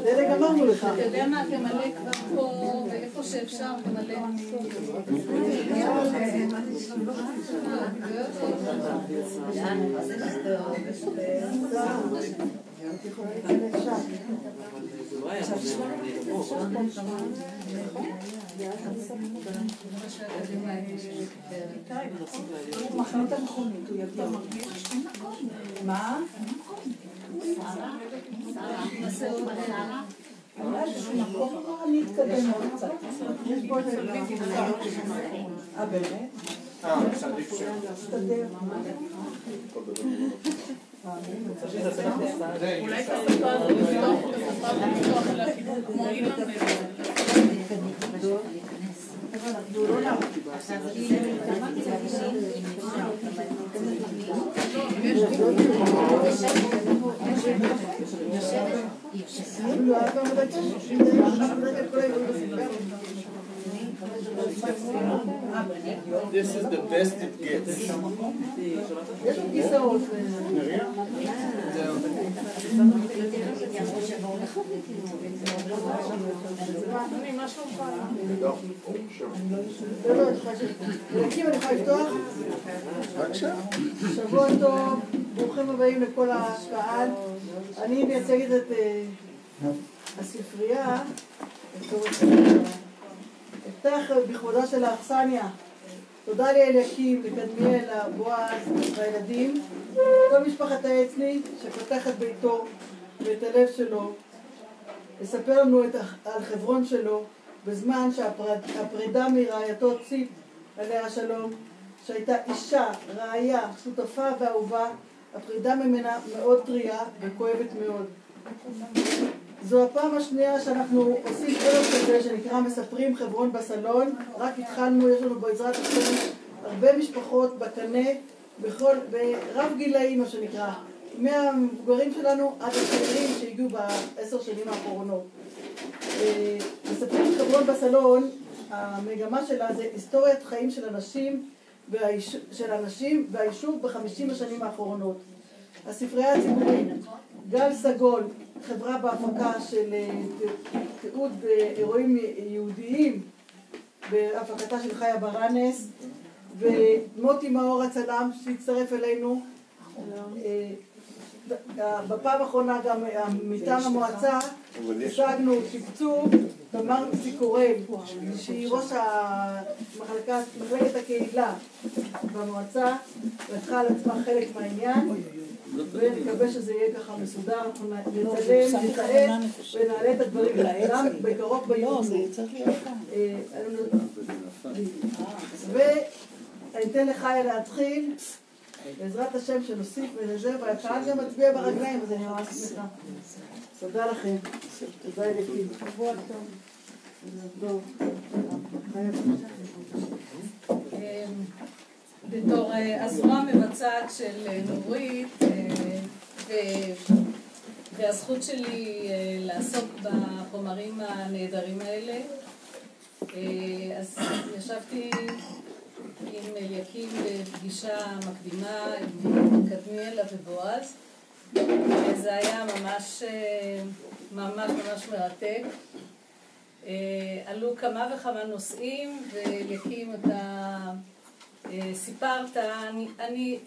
זה גמרנו לך. אתה יודע מה, תמלא כבר פה, ואיפה שאפשר, תמלא. מחנות המכונית, הוא יגיע מרגיש. מה? אולי איזשהו מקום אני אתקדם עוד קצת. יש בו איזה באמת? סליף שם. אולי תספר לפתוח על החיבור כמו אילן This is the best it gets. אני יכולה לפתוח? שבוע טוב, ברוכים הבאים לכל הקהל. אני מייצגת את הספרייה. אפתח בכבודה של האכסניה. תודה לאליקים, לקדמיאל, לבועז והילדים, כל משפחת העצני שפתח את ביתו ואת הלב שלו, לספר לנו על חברון שלו בזמן שהפרידה מרעייתו ציפ עליה השלום, שהייתה אישה, רעיה, שותפה ואהובה, הפרידה ממנה מאוד טריה וכואבת מאוד. זו הפעם השנייה שאנחנו עושים ערב כזה שנקרא מספרים חברון בסלון. רק התחלנו, יש לנו בעזרת השם הרבה משפחות בקנה, ברב גילאים מה שנקרא, מהמבוגרים שלנו עד הצעירים שהגיעו ב10 שנים האחרונות. מספרים חברון בסלון, המגמה שלה זה היסטוריית חיים של אנשים והיישוב ב50 השנים האחרונות. הספרייה הציבורית גל סגול, חברה בהפקה של תיעוד אירועים יהודיים בהפקתה של חיה ברנס, ומוטי מאור הצלם שהצטרף אלינו. בפעם האחרונה גם מטעם המועצה השגנו תקצוב תמר סיקורל, שהיא ראש מחלקת הקהילה במועצה, לקחה על עצמה חלק מהעניין, ונקווה שזה יהיה ככה מסודר. אנחנו נצלם, נתעד ונעלה את הדברים גם בקרוב ביוטיוב. ואני אתן לחיה להתחיל בעזרת השם שנוסיף ולזה, והקהל גם מצביע ברגליים, אז אני ממש שמחה. תודה לכם. תודה אלפים. שבוע טוב. בתור הזרוע המבצעת של נורית, והזכות שלי לעסוק בחומרים הנהדרים האלה, אז ישבתי עם אליקים בפגישה מקדימה עם קדמיאל ובועז, וזה היה ממש מרתק. עלו כמה וכמה נושאים, ואליקים אתה סיפרת, אני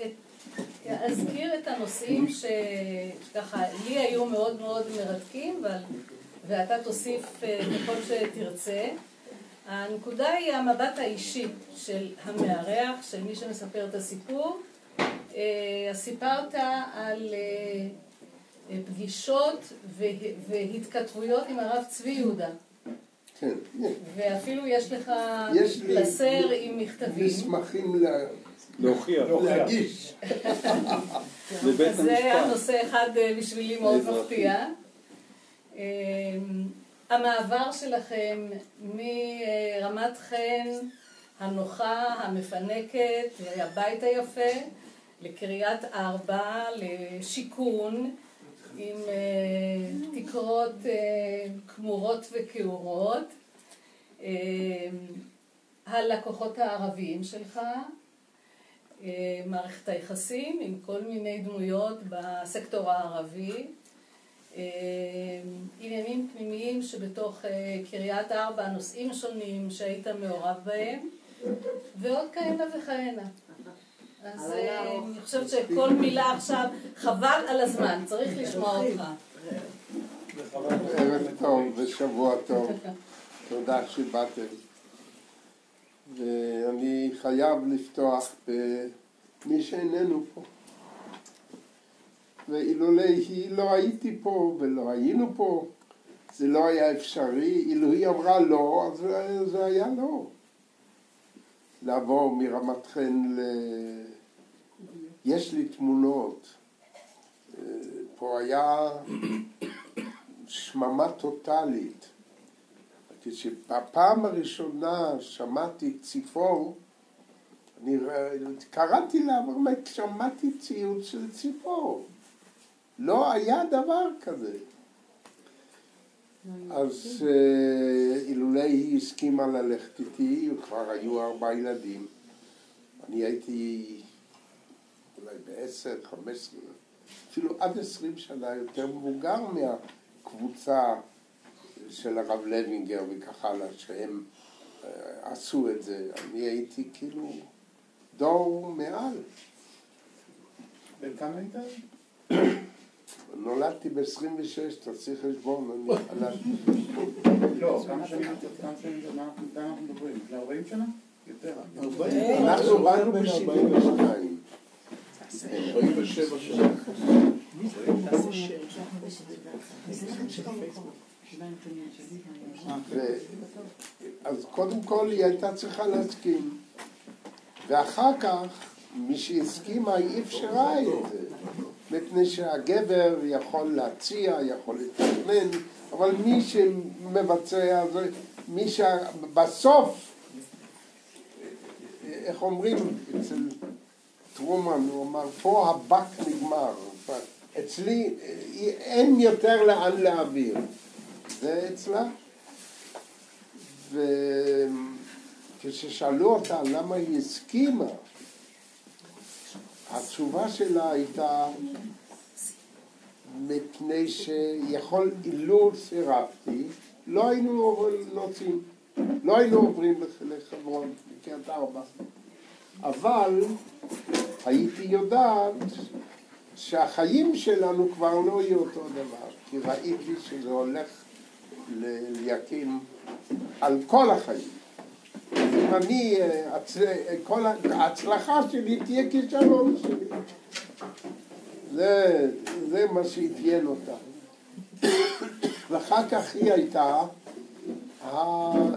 אזכיר את הנושאים שככה לי היו מאוד מאוד מרתקים, ואתה תוסיף ככל שתרצה. הנקודה היא המבט האישי של המארח, של מי שמספר את הסיפור. סיפרת על פגישות והתכתבויות עם הרב צבי יהודה. כן. ואפילו יש לך קלסר עם מכתבים. מסמכים להגיש. זה היה נושא אחד בשבילי מאוד מפתיע. המעבר שלכם מרמת חן הנוחה, המפנקת, הבית היפה, לקריית ארבע, לשיכון, עם תקרות כמורות וכאורות, הלקוחות הערביים שלך, מערכת היחסים עם כל מיני דמויות בסקטור הערבי, עניינים שבתוך קריית ארבע, נושאים שונים שהיית מעורב בהם, ועוד כהנה וכהנה. אז אני חושבת שכל מילה עכשיו, חבל על הזמן, צריך לשמוע אותך. ערב טוב ושבוע טוב, תודה שבאתם. ואני חייב לפתוח במי שאיננו פה. ואילולי לא הייתי פה ולא היינו פה, זה לא היה אפשרי. אילו היא אמרה לא, אז זה היה לא. לעבור מרמת חן יש לי תמונות. פה היה שממה טוטלית. כשבפעם הראשונה שמעתי ציפור, אני קראתי לה, אבל שמעתי ציוץ של ציפור. לא היה דבר כזה. אז אילולי היא הסכימה ללכת איתי, וכבר היו 4 ילדים. אני הייתי אולי ב10, 15, אפילו עד 20 שנה יותר מבוגר מהקבוצה של הרב לוינגר וכך הלאה, שהם עשו את זה. אני הייתי כאילו דור מעל. בן כמה היית? נולדתי ב-26, תעשי חשבון, אני חלשתי. לא, כמה שנים אנחנו מדברים? לפני 40 שנה? יותר. אנחנו באנו ב-72. 47 שנה. אז קודם כל היא הייתה צריכה להסכים, ואחר כך מי שהסכימה היא אפשרה את זה, מפני שהגבר יכול להציע, יכול לתכנן, אבל מי שמבצע זה מי שבסוף, איך אומרים אצל טרומן, הוא אמר פה הבק נגמר, אצלי אין יותר לאן להעביר, זה אצלה. וכששאלו אותה למה היא הסכימה, התשובה שלה הייתה מפני שיכול, אילו סירבתי, לא היינו נוצאים, לא היינו עוברים לחברון, לקריית ארבע. אבל הייתי יודעת שהחיים שלנו כבר לא יהיו אותו דבר, כי ראיתי שזה הולך להקים על כל החיים. אם אני, כל ההצלחה שלי תהיה כישלון שלי. זה מה שהתיין אותה. ואחר כך היא הייתה,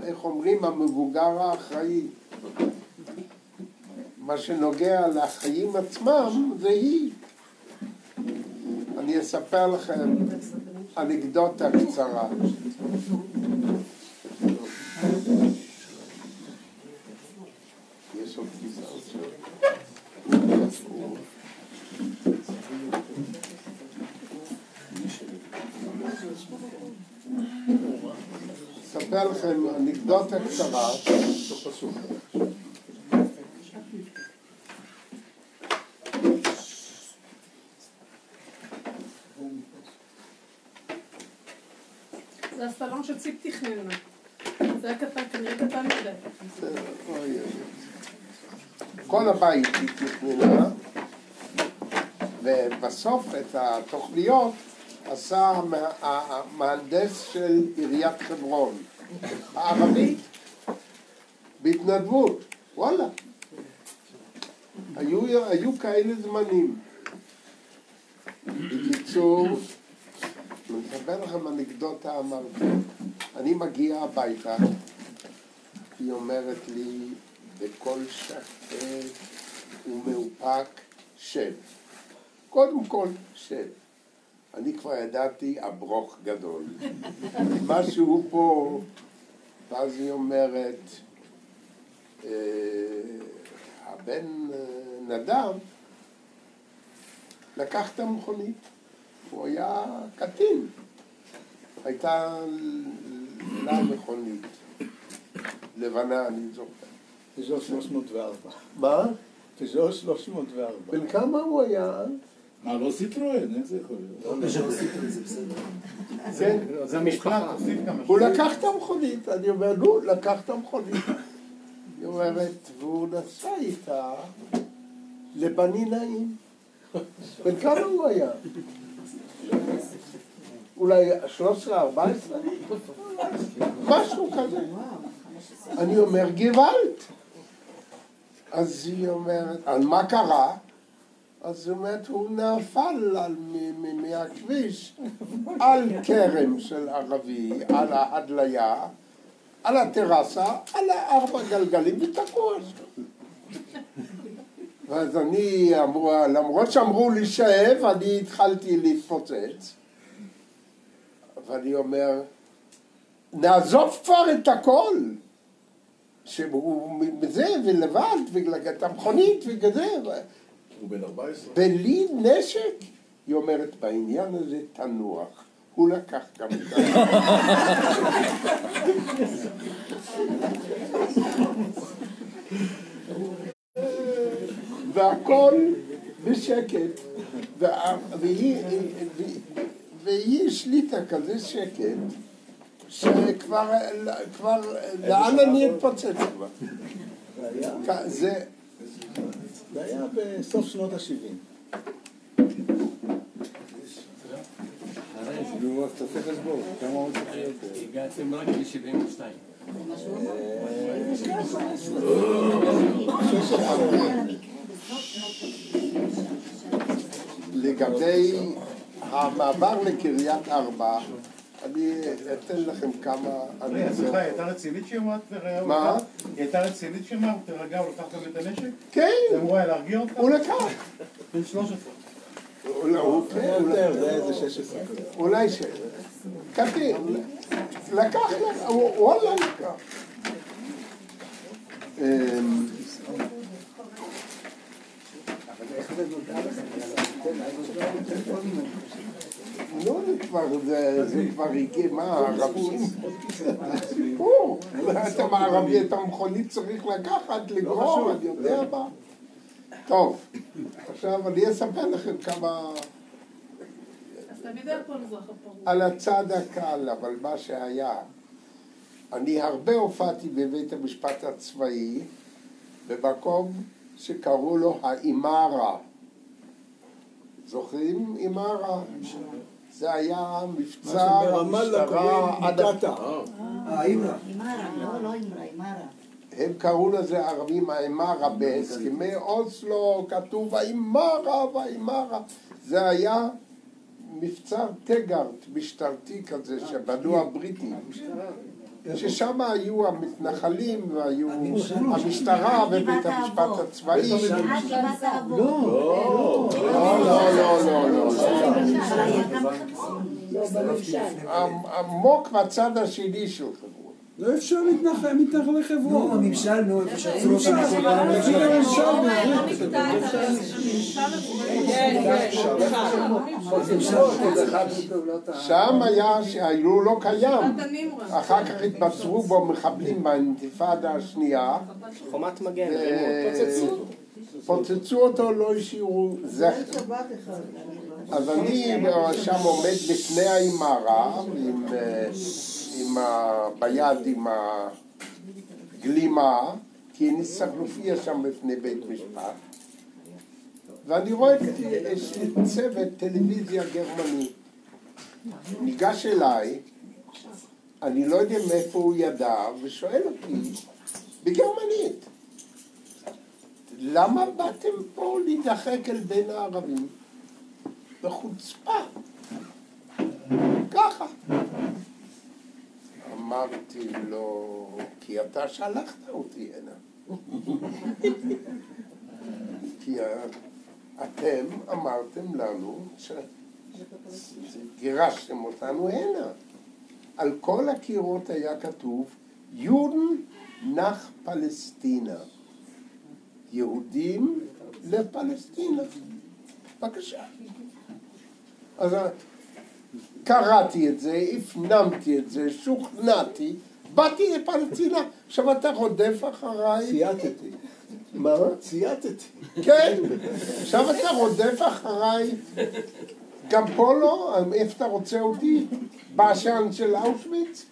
איך אומרים, המבוגר האחראי. מה שנוגע לחיים עצמם זה היא. אני אספר לכם אנקדוטה קצרה. יש עוד כיסאות אספר לכם אנקדוטה קצרה. זה הסלון שציפ תכננה. זה הקטן, כנראה קטן מדי. כל הבית היא תכננה, ובסוף את התוכניות עשה המהנדס של עיריית חברון, הערבית, בהתנדבות. וואלה. היו כאלה זמנים. בקיצור, אני אספר לכם אנקדוטה, אמרתי, אני מגיע הביתה, היא אומרת לי, בכל שקט ומאופק, שב. קודם כל, שב. אני כבר ידעתי אברוך גדול. משהו פה, ואז היא אומרת, הבן נדב לקח את המכונית. הוא היה קטין. הייתה לה מכונית. לבנה, אני זוכר. פז'ו 304. מה? פז'ו 304. בן כמה הוא היה? לא סיטרואן, איך זה יכול להיות? לא סיטרואן, זה בסדר. כן, זה משפחה, תוסיף כמה הוא לקח את המכונית, אני אומר, נו, לקח את המכונית. היא אומרת, והוא נסע איתה לבני נעים. בן כמה הוא היה? אולי 13, 14? משהו כזה. אני אומר, גוואלד. אז היא אומרת, על מה קרה? אז היא אומרת, הוא נפל מהכביש על כרם של ערבי, על ההדליה, על הטרסה, על 4 גלגלים ותקוע שם. ואז אני, למרות שאמרו לי שב, אני התחלתי להתפוצץ. ואני אומר, נעזוב כבר את הכל. שהוא מזה ולבד, ולגעת המכונית וכזה. הוא בן 14. בלי נשק, היא אומרת, בעניין הזה תנוח. הוא לקח גם את זה. והכל בשקט. והיא השליטה כזה שקט, שכבר, לאן אני אתפוצץ כבר? זה היה בסוף שנות ה-70. נו, אתה צריך לסבור, כמה עוד צריך להיות? הגעתם רק ל-72. לגבי המעבר לקריית ארבע, אני אתן לכם כמה... סליחה, היא הייתה רצינית שאמרת? מה? היא הייתה רצינית שאמרת? תרגע, הוא לקח גם את הנשק? כן. זה אמרו היה להרגיע אותך? הוא לקח. בן 13. זה איזה 16. אולי קטין. לקח לך, וואלה לקח. איך זה נודע לך? לא, זה כבר הגיע, מה, הערבים? אתה מערבי, את המכונית צריך לקחת, לגרור, אני יודע מה. טוב, עכשיו אני אספר לכם כמה... אז תמיד היה פה מזרח הפרוע. על הצד הקל, אבל מה שהיה, אני הרבה הופעתי בבית המשפט הצבאי, במקום שקראו לו האימרה. זוכרים אימרה? זה היה מבצע המשטרה עד... האימרה. לא אימרה. הם קראו לזה ערבים האימרה, בהסכמי אוסלו כתוב האימרה והאימרה. זה היה מבצע טגארט משטרתי כזה שבנו הבריטים, ששם היו המתנחלים והיו המשטרה ובית המשפט הצבאי. לא. עמוק בצד השני של חברון. לא אפשר מתנחלי חברון. הממשל, נו, איפה שעצרו שם היה שהיו לא קיים. אחר כך התבצרו בו מחבלים באינתיפאדה השנייה. חומת מגן. פוצצו אותו, לא השאירו זכר. אז אני שם עומד לפני האימרה, ביד עם הגלימה, כי אני צריך להופיע שם לפני בית משפט. ואני רואה צוות טלוויזיה גרמני. ניגש אליי, אני לא יודע מאיפה הוא ידע, ושואל אותי, בגרמנית, למה באתם פה להידחק אל בין הערבים? בחוצפה. ככה. אמרתי לו, כי אתה שלחת אותי הנה. כי אתם אמרתם לנו שגירשתם אותנו הנה. על כל הקירות היה כתוב, יודן נח פלסטינה. יהודים לפלסטינה. בבקשה. אז קראתי את זה, הפנמתי את זה, שוכנעתי, באתי לפלסטינה, עכשיו אתה רודף אחריי. סייעתתי. מה? צייתתי. כן, עכשיו אתה רודף אחריי, גם פה לא, איפה אתה רוצה אותי? בעשן של אושוויץ?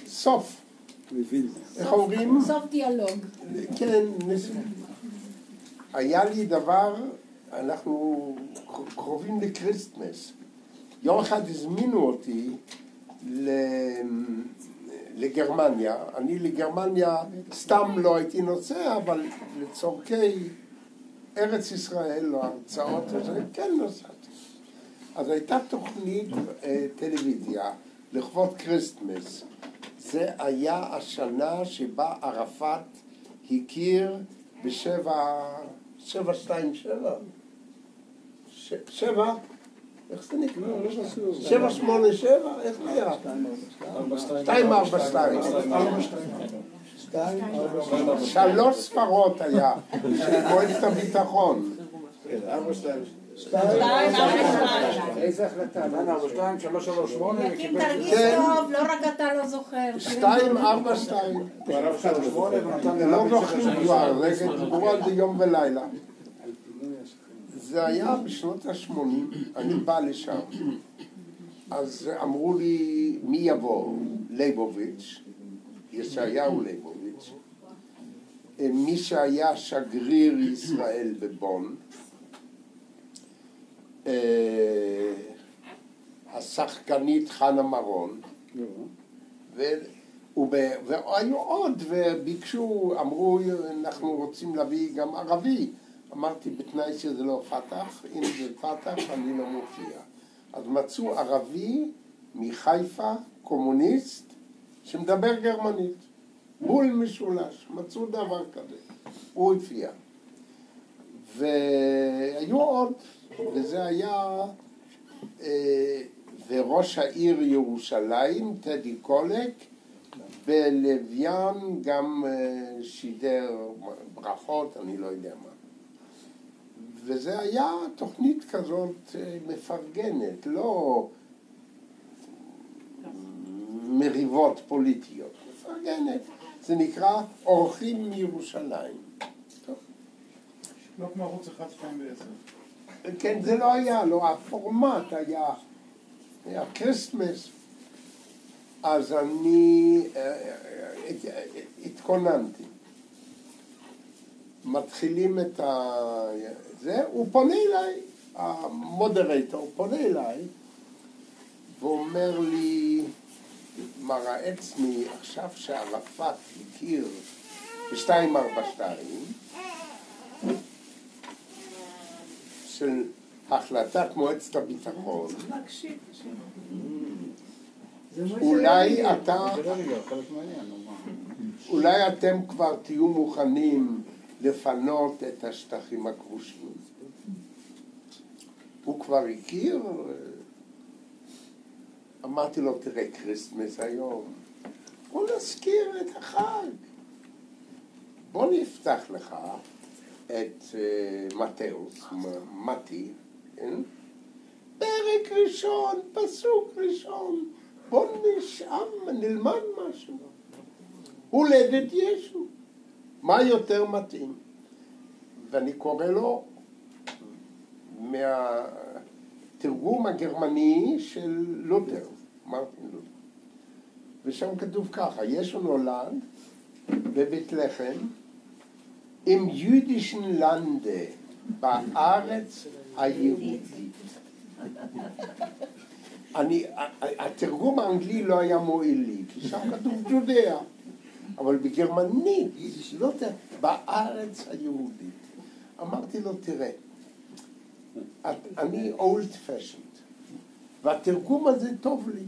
סוף. מבין. איך אומרים? סוף דיאלוג. כן, היה לי דבר, אנחנו קרובים לקריסטמס. יום אחד הזמינו אותי לגרמניה. אני לגרמניה סתם לא הייתי נוסע, אבל לצורכי ארץ ישראל, לא הרצאות, כן נסעתי. אז הייתה תוכנית טלוויזיה לכבוד קריסטמס. זה היה השנה שבה ערפאת הכיר ב727. 7? איך זה נקרא? 787? איך זה היה? 242. 3 ספרות היה של מועצת הביטחון. 242. איזה החלטה? 2, 3, 3, 8. יקים תרגיש טוב, לא רק אתה לא זוכר. 242. לא זוכרים כבר, דיברו על זה יום ולילה. זה היה בשנות ה-80, אני בא לשם. אז אמרו לי, מי יבוא? ליבוביץ', ישעיהו ליבוביץ', מי שהיה שגריר ישראל בבון, השחקנית חנה מרון, והיו עוד, וביקשו, אמרו, אנחנו רוצים להביא גם ערבי. אמרתי, בתנאי שזה לא פתח, אם זה פתח, אני לא מופיע. אז מצאו ערבי מחיפה, קומוניסט, שמדבר גרמנית. בול משולש, מצאו דבר כזה. הוא הופיע. והיו עוד, וזה היה, וראש העיר ירושלים, טדי קולק, בלוויין גם שידר ברכות, אני לא יודע מה. וזה היה תוכנית כזאת מפרגנת, לא מריבות פוליטיות, מפרגנת. זה נקרא אורחים מירושלים. לא כמו ערוץ 1, 2 ו-10. כן, זה לא היה, לא, הפורמט היה קריסטמס. אז אני התכוננתי. מתחילים את זה, הוא פונה אליי, המודרטור פונה אליי, ואומר לי, מר העצמי, עכשיו שערפאת הכיר ב-242, של החלטת מועצת הביטחון, אולי אתה, אולי אתם כבר תהיו מוכנים לפנות את השטחים הכבושים. הוא כבר הכיר, אמרתי לו, תראה, קריסטמס היום, בוא נזכיר את החג. בוא נפתח לך את מתאוס, מתי, כן? פרק ראשון, פסוק ראשון, בוא נלמד משהו. הולדת ישו. מה יותר מתאים? ואני קורא לו מהתרגום הגרמני של לותר, מרטין לותר. ושם כתוב ככה, ישו נולד בבית לחם, im jüdischen Lande, בארץ היהודית. התרגום האנגלי לא היה מועיל לי, כי שם כתוב ג'ודאה. אבל בגרמנית, לא בארץ היהודית. אמרתי לו, תראה, אני old fashioned, והתרגום הזה טוב לי.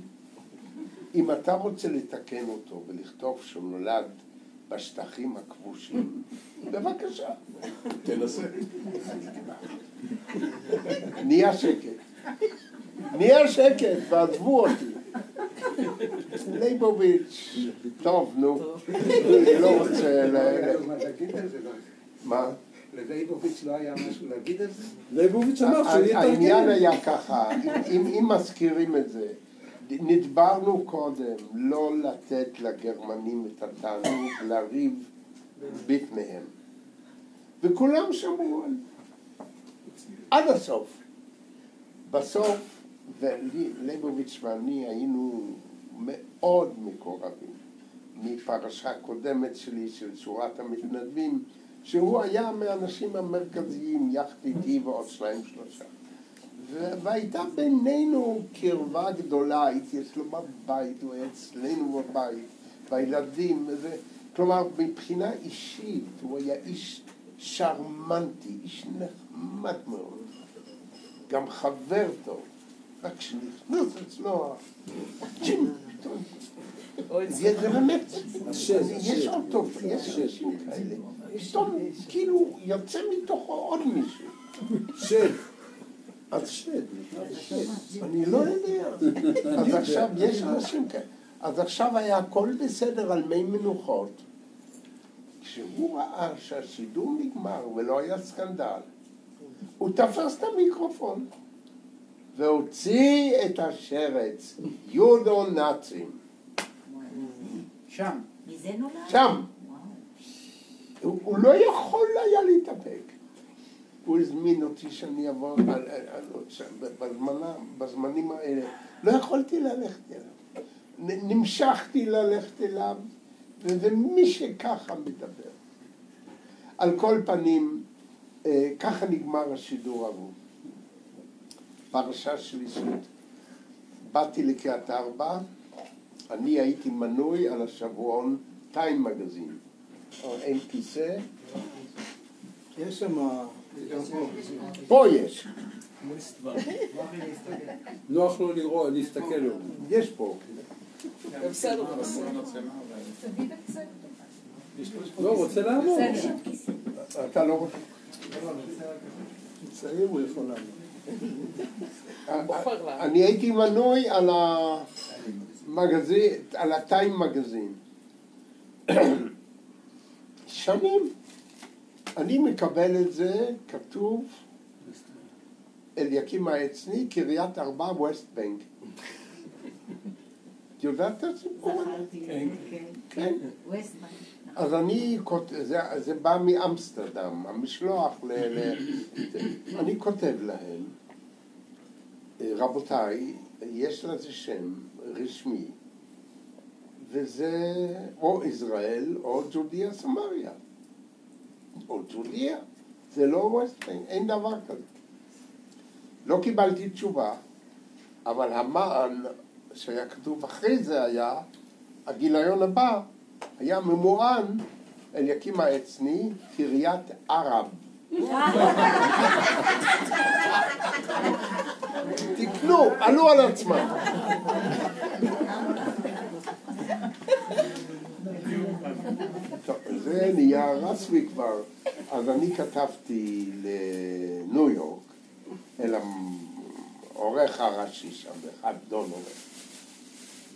אם אתה רוצה לתקן אותו ולכתוב שהוא נולד בשטחים הכבושים, בבקשה. תנסה. נהיה שקט, ועזבו אותי. ליבוביץ', טוב, נו, אני לא רוצה מה? לליבוביץ' לא היה משהו להגיד על זה? ליבוביץ' אמר שהוא יתרגם. העניין היה ככה, אם מזכירים את זה, נדברנו קודם לא לתת לגרמנים את התענוג לריב בפניהם. וכולם שמעו עד הסוף. בסוף, וליבוביץ' ואני היינו מאוד מקורבים מפרשה קודמת שלי של שורת המתנדבים, שהוא היה מהאנשים המרכזיים יחד איתי ועוד 2-3. והייתה בינינו קרבה גדולה, הייתי אצלו בבית, הוא היה אצלנו בבית, והילדים, כלומר מבחינה אישית הוא היה איש שרמנטי, איש נחמד מאוד, גם חבר טוב, רק שנכנס אצלו, זה באמת, יש עוד טוב, יש אנשים כאלה, פתאום כאילו יוצא מתוכו עוד מישהו. אז אני לא יודע. אז עכשיו יש אנשים כאלה. אז עכשיו היה הכל בסדר על מי מנוחות. כשהוא ראה שהשידור נגמר ולא היה סקנדל, הוא תפס את המיקרופון והוציא את השרץ, יודו נאצים. שם. מזה נולד? שם. הוא לא יכול היה להתאפק. הוא הזמין אותי שאני אבוא בזמנים האלה. לא יכולתי ללכת אליו. נמשכתי ללכת אליו, ומי שככה מדבר. על כל פנים, ככה נגמר השידור ההוא. פרשה שלישית. באתי לקריית ארבע, אני הייתי מנוי על השבועון טיים מגזין. אין כיסא. יש שם... פה יש. נוח לו לראות, להסתכל לו. יש פה. לא, רוצה לעמוד. אתה לא רוצה. צעיר הוא יכול לעמוד. אני הייתי מנוי על המגזין, על הטיים מגזין. שנים. אני מקבל את זה, כתוב אליקים העצני, קריית ארבע, ווסט בנק. את יודעת את הסיפור? כן. אז זה בא מאמסטרדם, המשלוח אני כותב להם, רבותיי, יש לזה שם רשמי, וזה או ישראל או ג'ודיה סמריה. או ג'ודיה, זה לא ווסט בנק, אין דבר כזה. לא קיבלתי תשובה, אבל המען שהיה כתוב אחרי זה היה, הגיליון הבא, היה ממוען אליקים העצני, קריית ערב. תקנו, עלו על עצמם. טוב, זה נהיה רסמי כבר. אז אני כתבתי לניו יורק, אל העורך הראשי שם, אחד דון עורך.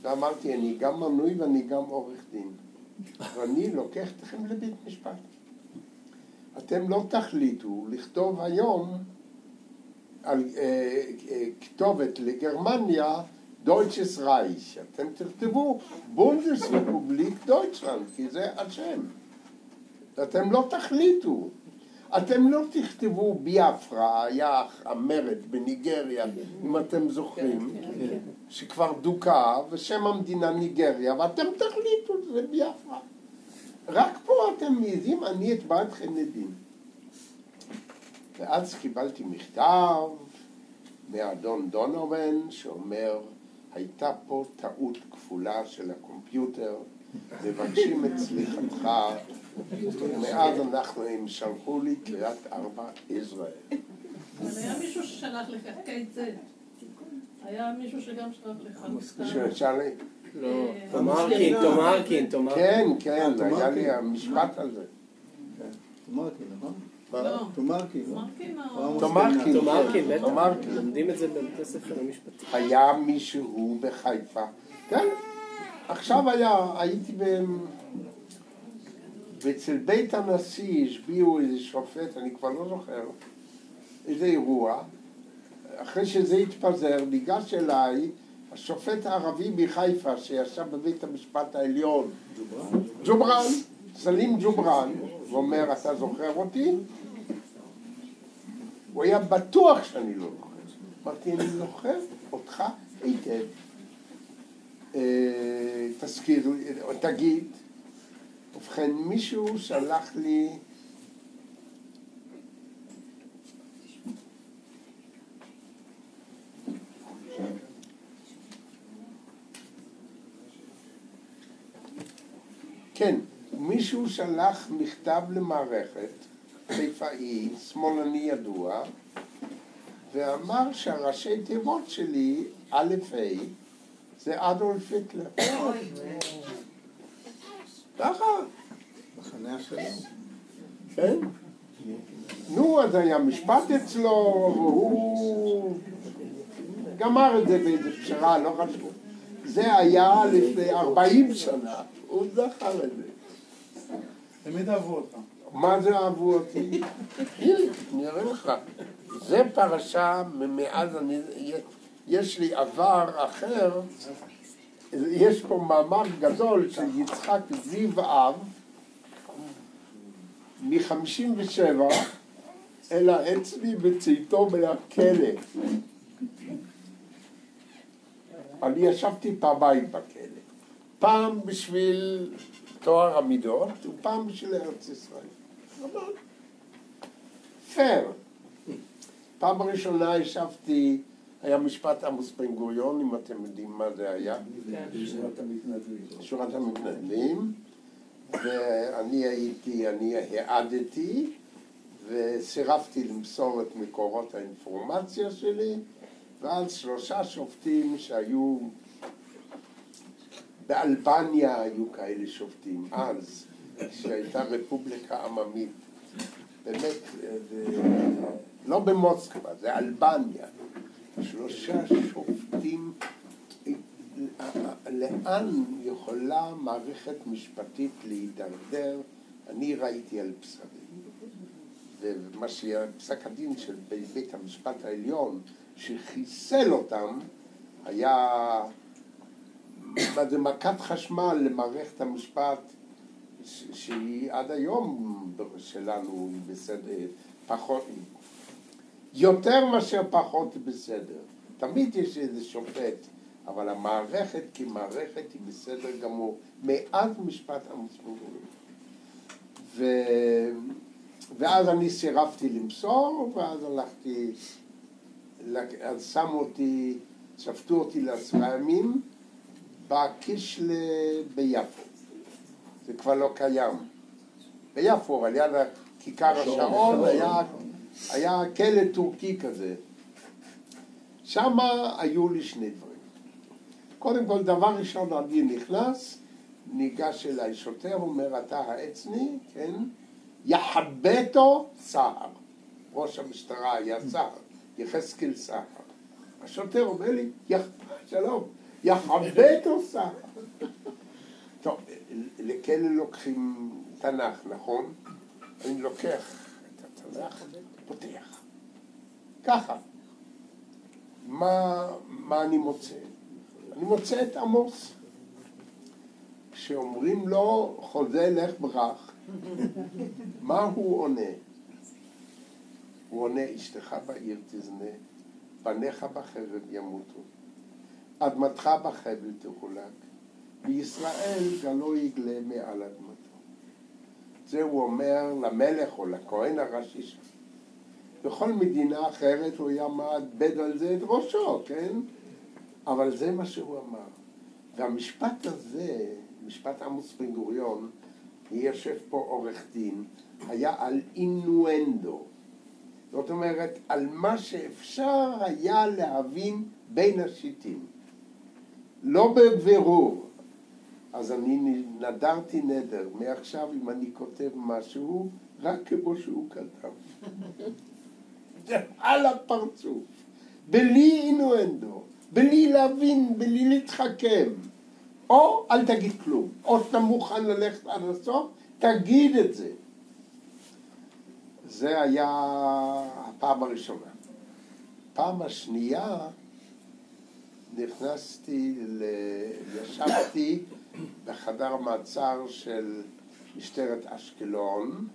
ואמרתי, אני גם מנוי ואני גם עורך דין. ואני לוקח אתכם לבית משפט. אתם לא תחליטו לכתוב היום על כתובת לגרמניה, דויטשס רייך. אתם תכתבו בונדסרפובליק דויטשלנד, כי זה השם. אתם לא תחליטו. אתם לא תכתבו ביאפרה, היה המרד בניגריה, אם אתם זוכרים, שכבר דוקה, ושם המדינה ניגריה, ואתם תחליטו, זה ביאפרה. רק פה אתם מעיזים, אני אתבע אתכם לדין. ואז קיבלתי מכתב מאדון דונובן, שאומר, הייתה פה טעות כפולה של הקומפיוטר, מבקשים את סליחתך, ומאז הם שלחו לי קריאת ארבע ישראל. אבל היה מישהו ששלח לך את זה. היה מישהו שגם שלח לך. ששאלי? לא, תומרקין. כן, היה לי המשפט הזה. תומרקין, נכון? לא. תומרקין. תומרקין, בטח. לומדים את זה בבתי ספר המשפטים. היה מישהו בחיפה. כן, עכשיו הייתי ואצל בית הנשיא השביעו איזה שופט, אני כבר לא זוכר, איזה אירוע. אחרי שזה התפזר, ניגש אליי השופט הערבי בחיפה שישב בבית המשפט העליון, ג'וברן, סלים ג'ובראן, ואומר, אתה זוכר אותי? הוא היה בטוח שאני לא זוכר. אמרתי, אני זוכר אותך היטב. תזכיר, תגיד, ובכן מישהו שלח לי כן, מישהו שלח מכתב למערכת, חיפאי, שמאלני ידוע, ואמר שהראשי תיבות שלי, א' ה', זה אדולף היטלר. ככה. מחנה השלום. כן? נו, אז היה משפט אצלו, והוא גמר את זה באיזו פשרה, לא חשוב. זה היה לפני 40 שנה, הוא זכר את זה. תמיד אהבו אותך. מה זה אהבו אותי? הנה, אני אראה לך. זה פרשה מאז, יש לי עבר אחר, יש פה מאמר גדול של יצחק זיו אב, מ-57, אלא אצלי בצאתו מהכלא. אני ישבתי פעמיים בכלא. פעם בשביל תואר המידות, ופעם בשביל ארץ ישראל. פייר. פעם ראשונה ישבתי, היה משפט עמוס בן גוריון, אם אתם יודעים מה זה היה. שורת המתנדבים. שורת המתנדבים. ואני העדתי וסירבתי למסור את מקורות האינפורמציה שלי, ואז 3 שופטים שהיו באלבניה, היו כאלה שופטים אז, שהייתה רפובליקה עממית, באמת, לא במוסקבה, זה אלבניה. 3 שופטים, לאן יכולה מערכת משפטית להידרדר? אני ראיתי על בשרי. ומה שפסק הדין של בית המשפט העליון שחיסל אותם היה זה מכת חשמל למערכת המשפט שהיא עד היום שלנו היא בסדר, פחות, יותר מאשר פחות בסדר. תמיד יש איזה שופט, אבל המערכת כמערכת היא בסדר גמור, מאז משפט עמוס בן גוריון. ואז אני סירבתי למסור, ואז הלכתי, אז שמו אותי, שפטו אותי ל10 ימים, בקישלה ביפו. זה כבר לא קיים. ביפו, על יד כיכר השעון, היה כלא טורקי כזה. שם היו לי 2 דברים. קודם כל, דבר ראשון, אני נכנס, ניגש אליי שוטר, אומר, אתה העצני, כן? יחבטו סהר. ראש המשטרה היה סהר, יחזקאל סהר. השוטר אומר לי, שלום, יחבטו סהר. טוב, לכלא לוקחים תנ"ך, נכון? אני לוקח את התנ"ך, פותח. ככה. מה אני מוצא? אני מוצא את עמוס. כשאומרים לו, חוזה לך ברח, מה הוא עונה? הוא עונה, אשתך בעיר תזנה, בניך בחרב ימותו, אדמתך בחבל תחולק, וישראל גלו יגלה מעל אדמתו. זה הוא אומר למלך או לכהן הראשי שלו. בכל מדינה אחרת הוא היה מאבד על זה את ראשו, כן? אבל זה מה שהוא אמר. והמשפט הזה, משפט עמוס בן גוריון, יושב פה עורך דין, היה על אינואנדו. זאת אומרת, על מה שאפשר היה להבין בין השיטים. לא בבירור. אז אני נדרתי נדר, מעכשיו אם אני כותב משהו, רק כמו שהוא כתב. זה על הפרצוף. בלי אינואנדו, בלי להבין, בלי להתחכם. או אל תגיד כלום, או שאתה מוכן ללכת עד הסוף, תגיד את זה. זה היה הפעם הראשונה. פעם השנייה ישבתי בחדר מעצר של משטרת אשקלון,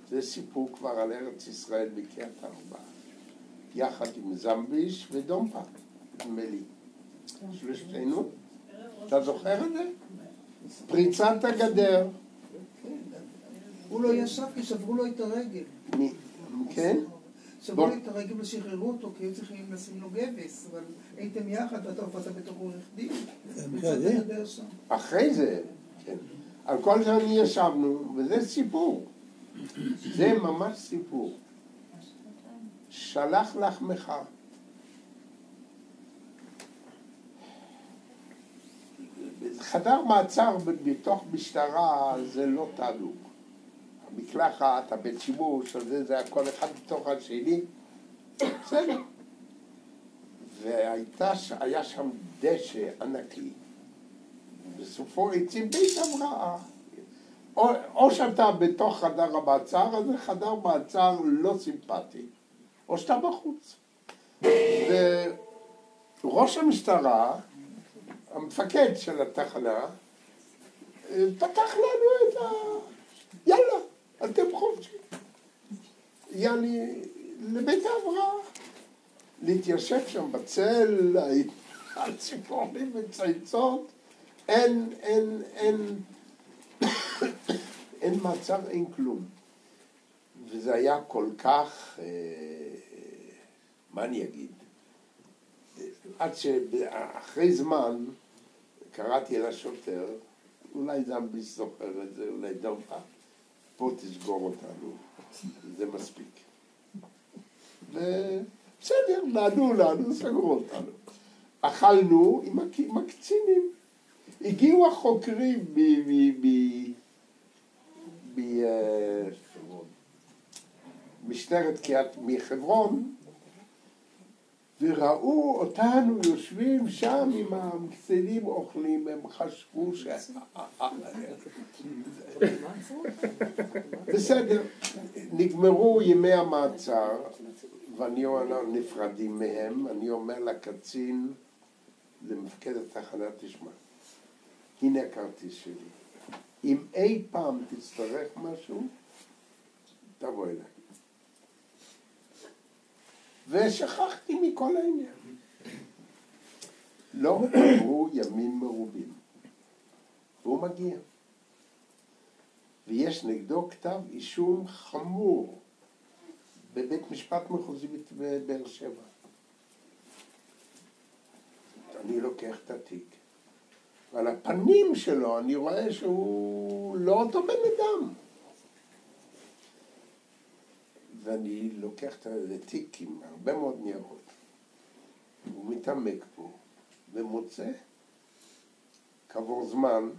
זה סיפור כבר על ארץ ישראל בקריית ארבע, יחד עם זמביש ודומפה, נדמה לי. שלושתנו, אתה זוכר את זה? פריצת הגדר. הוא לא ישב כי שברו לו את הרגל. כן? שברו לו את הרגל ושחררו אותו כי היו צריכים לשים לו גבס, אבל הייתם יחד ואתה הופעת בתור עורך דין. פריצת הגדר שם. אחרי זה, כן. על כל זה אני ישבנו, וזה סיפור. זה ממש סיפור. שלח לחמך. חדר מעצר בתוך משטרה זה לא תענוג. המקלחת, הבית שימוש, זה הכל אחד בתוך השני. בסדר. והיה שם דשא ענקי. בסופו עצים בית הבראה. או שאתה בתוך חדר המעצר, אז זה חדר מעצר לא סימפטי, או שאתה בחוץ. וראש המשטרה, המפקד של התחנה, פתח לנו את יאללה, אתם חופשי. יאללה, לבית ההבראה. להתיישב שם בצל, על ציפורים וצייצות, אין מעצר, אין כלום. וזה היה כל כך, מה אני אגיד? עד שאחרי זמן קראתי לשוטר, אולי זמביש זוכר את זה, אולי דומפה, פה תסגור אותנו, זה מספיק. ובסדר, נענו, סגרו אותנו. אכלנו עם הקצינים. הגיעו החוקרים משטרת מחברון, וראו אותנו יושבים שם עם הקצינים אוכלים, הם חשבו בסדר, נגמרו ימי המעצר, ואני נפרדים מהם, אני אומר לקצין, למפקד התחנה, תשמע, הנה הכרטיס שלי. אם אי פעם תצטרך משהו, תבוא אליי. ושכחתי מכל העניין. לא עברו ימים מרובים. והוא מגיע. ויש נגדו כתב אישום חמור בבית משפט מחוזי בבאר שבע. אני לוקח את התיק. ועל הפנים שלו אני רואה שהוא לא אותו בן אדם. ואני לוקח את התיק עם הרבה מאוד ניירות. הוא מתעמק פה ומוצא כעבור זמן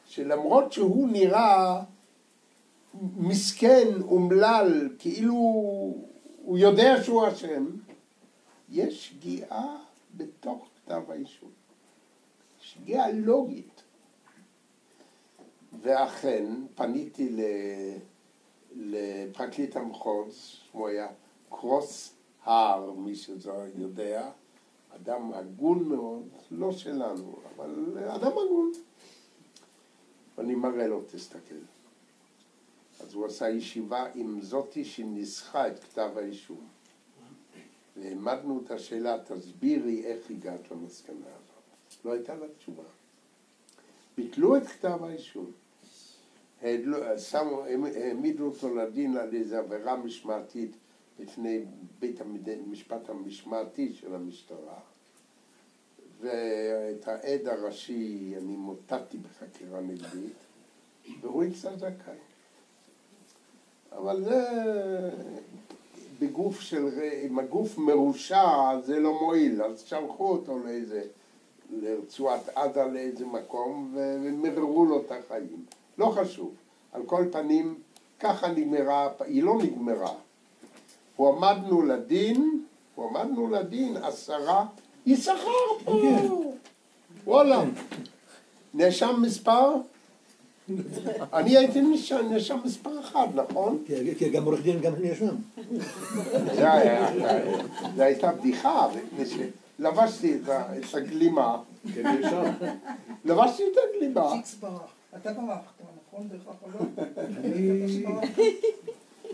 שלמרות שהוא נראה מסכן אומלל, כאילו הוא יודע שהוא אשם, יש שגיאה בתוך כתב האישום. שגיאה לוגית. ואכן פניתי לפרקליט המחוז, שמו היה קרוס הר, מי שזה יודע, אדם הגון מאוד, לא שלנו, אבל אדם הגון. ואני מראה לו, תסתכל. אז הוא עשה ישיבה עם זאתי שניסחה את כתב האישום. והעמדנו את השאלה, תסבירי איך הגעת למסקנה הזאת. לא הייתה לה תשובה. ביטלו את כתב האישום. העמידו אותו לדין על איזו עבירה משמעתית לפני בית המשפט המשמעתי של המשטרה. ואת העד הראשי אני מוטטתי בחקירה נגדית, והוא יצא זכאי. אבל זה בגוף אם הגוף מרושע זה לא מועיל, אז שלחו אותו לרצועת עזה לאיזה מקום ומררו לו את החיים. לא חשוב. על כל פנים, ככה נגמרה, היא לא נגמרה. הועמדנו לדין 10 יששכר פה. וואלה. נאשם מספר? אני הייתי נאשם מספר 1, נכון? כי גם עורך דין גם נאשם. זה הייתה בדיחה, לבשתי את הגלימה. לבשתי את הגלימה. אתה ברחת. נכון דרך החלום?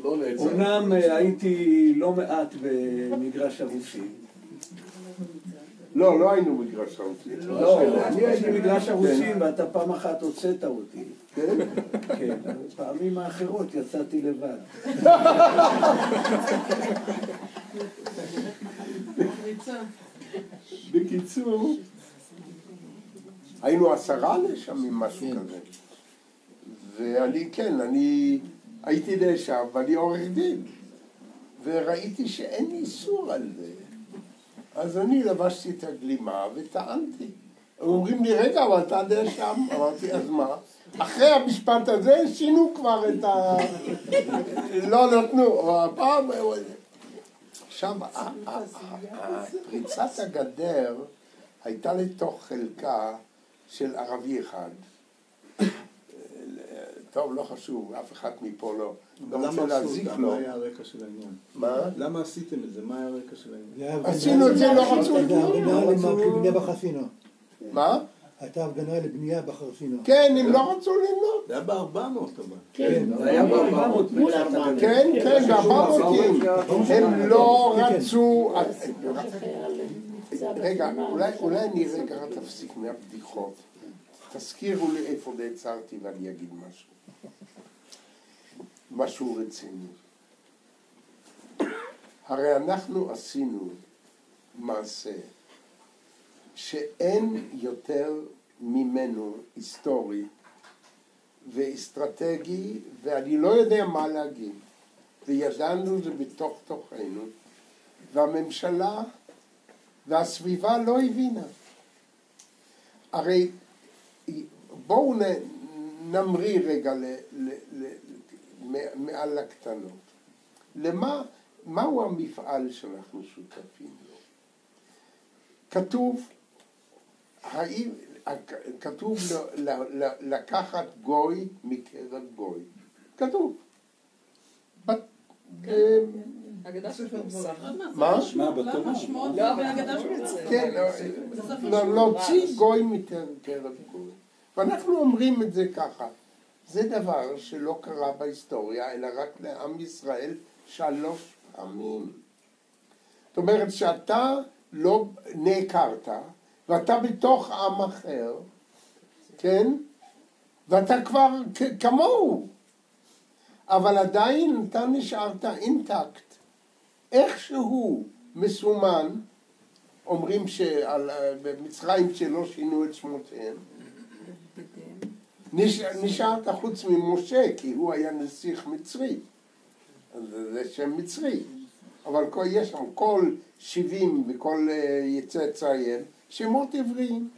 לא נעצר. אומנם הייתי לא מעט במגרש הרוסים. לא היינו מגרש הרוסים. לא, אני הייתי במגרש הרוסים ואתה פעם אחת הוצאת אותי. כן? כן, פעמים האחרות יצאתי לבד. בקיצור, היינו 10 נאשמים, משהו כזה. ואני, כן, אני הייתי נאשם ואני עורך דין. וראיתי שאין איסור על זה. אז אני לבשתי את הגלימה וטענתי. הם אומרים לי, רגע, אבל אתה נאשם. אמרתי, אז מה? אחרי המשפט הזה שינו כבר את ה... לא נתנו. הפעם... עכשיו, פריצת הגדר הייתה לתוך חלקה של ערבי אחד. טוב, לא חשוב, אף אחד מפה לא רוצה להזיק לו. מה היה הרקע של העניין? מה? למה עשיתם את זה? מה היה הרקע של העניין? עשינו את זה, לא רצו לבנייה בחרסינה. מה? הייתה הפגנה לבנייה בחרסינה. כן, הם לא רצו לבנות. זה היה ב-400 אבל. כן, זה היה ב-400 מול 400. כן, ב-400. הם לא רצו... רגע, אולי אני רגע תפסיק מהבדיחות. תזכירו לי איפה נעצרתי ואני אגיד משהו רציני. הרי אנחנו עשינו מעשה שאין יותר ממנו היסטורי ואסטרטגי, ואני לא יודע מה להגיד. וידענו זה בתוך תוכנו, והממשלה והסביבה לא הבינה. הרי בואו נמריא רגע מעל הקטנות. מהו המפעל שאנחנו שותפים לו? כתוב לקחת גוי מקרב גוי. כתוב. מה? כן, להוציא גוי מקרב גוי. ואנחנו אומרים את זה ככה. זה דבר שלא קרה בהיסטוריה, אלא רק לעם ישראל 3 פעמים. זאת אומרת שאתה לא נעקרת, ואתה בתוך עם אחר, כן? ואתה כבר כמוהו. אבל עדיין אתה נשארת אינטקט. איכשהו מסומן, אומרים במצרים שלא שינו את שמותיהם, נשארת חוץ ממשה, כי הוא היה נסיך מצרי. זה שם מצרי. אבל יש שם כל 70 וכל צאצאיהם שמות עבריים.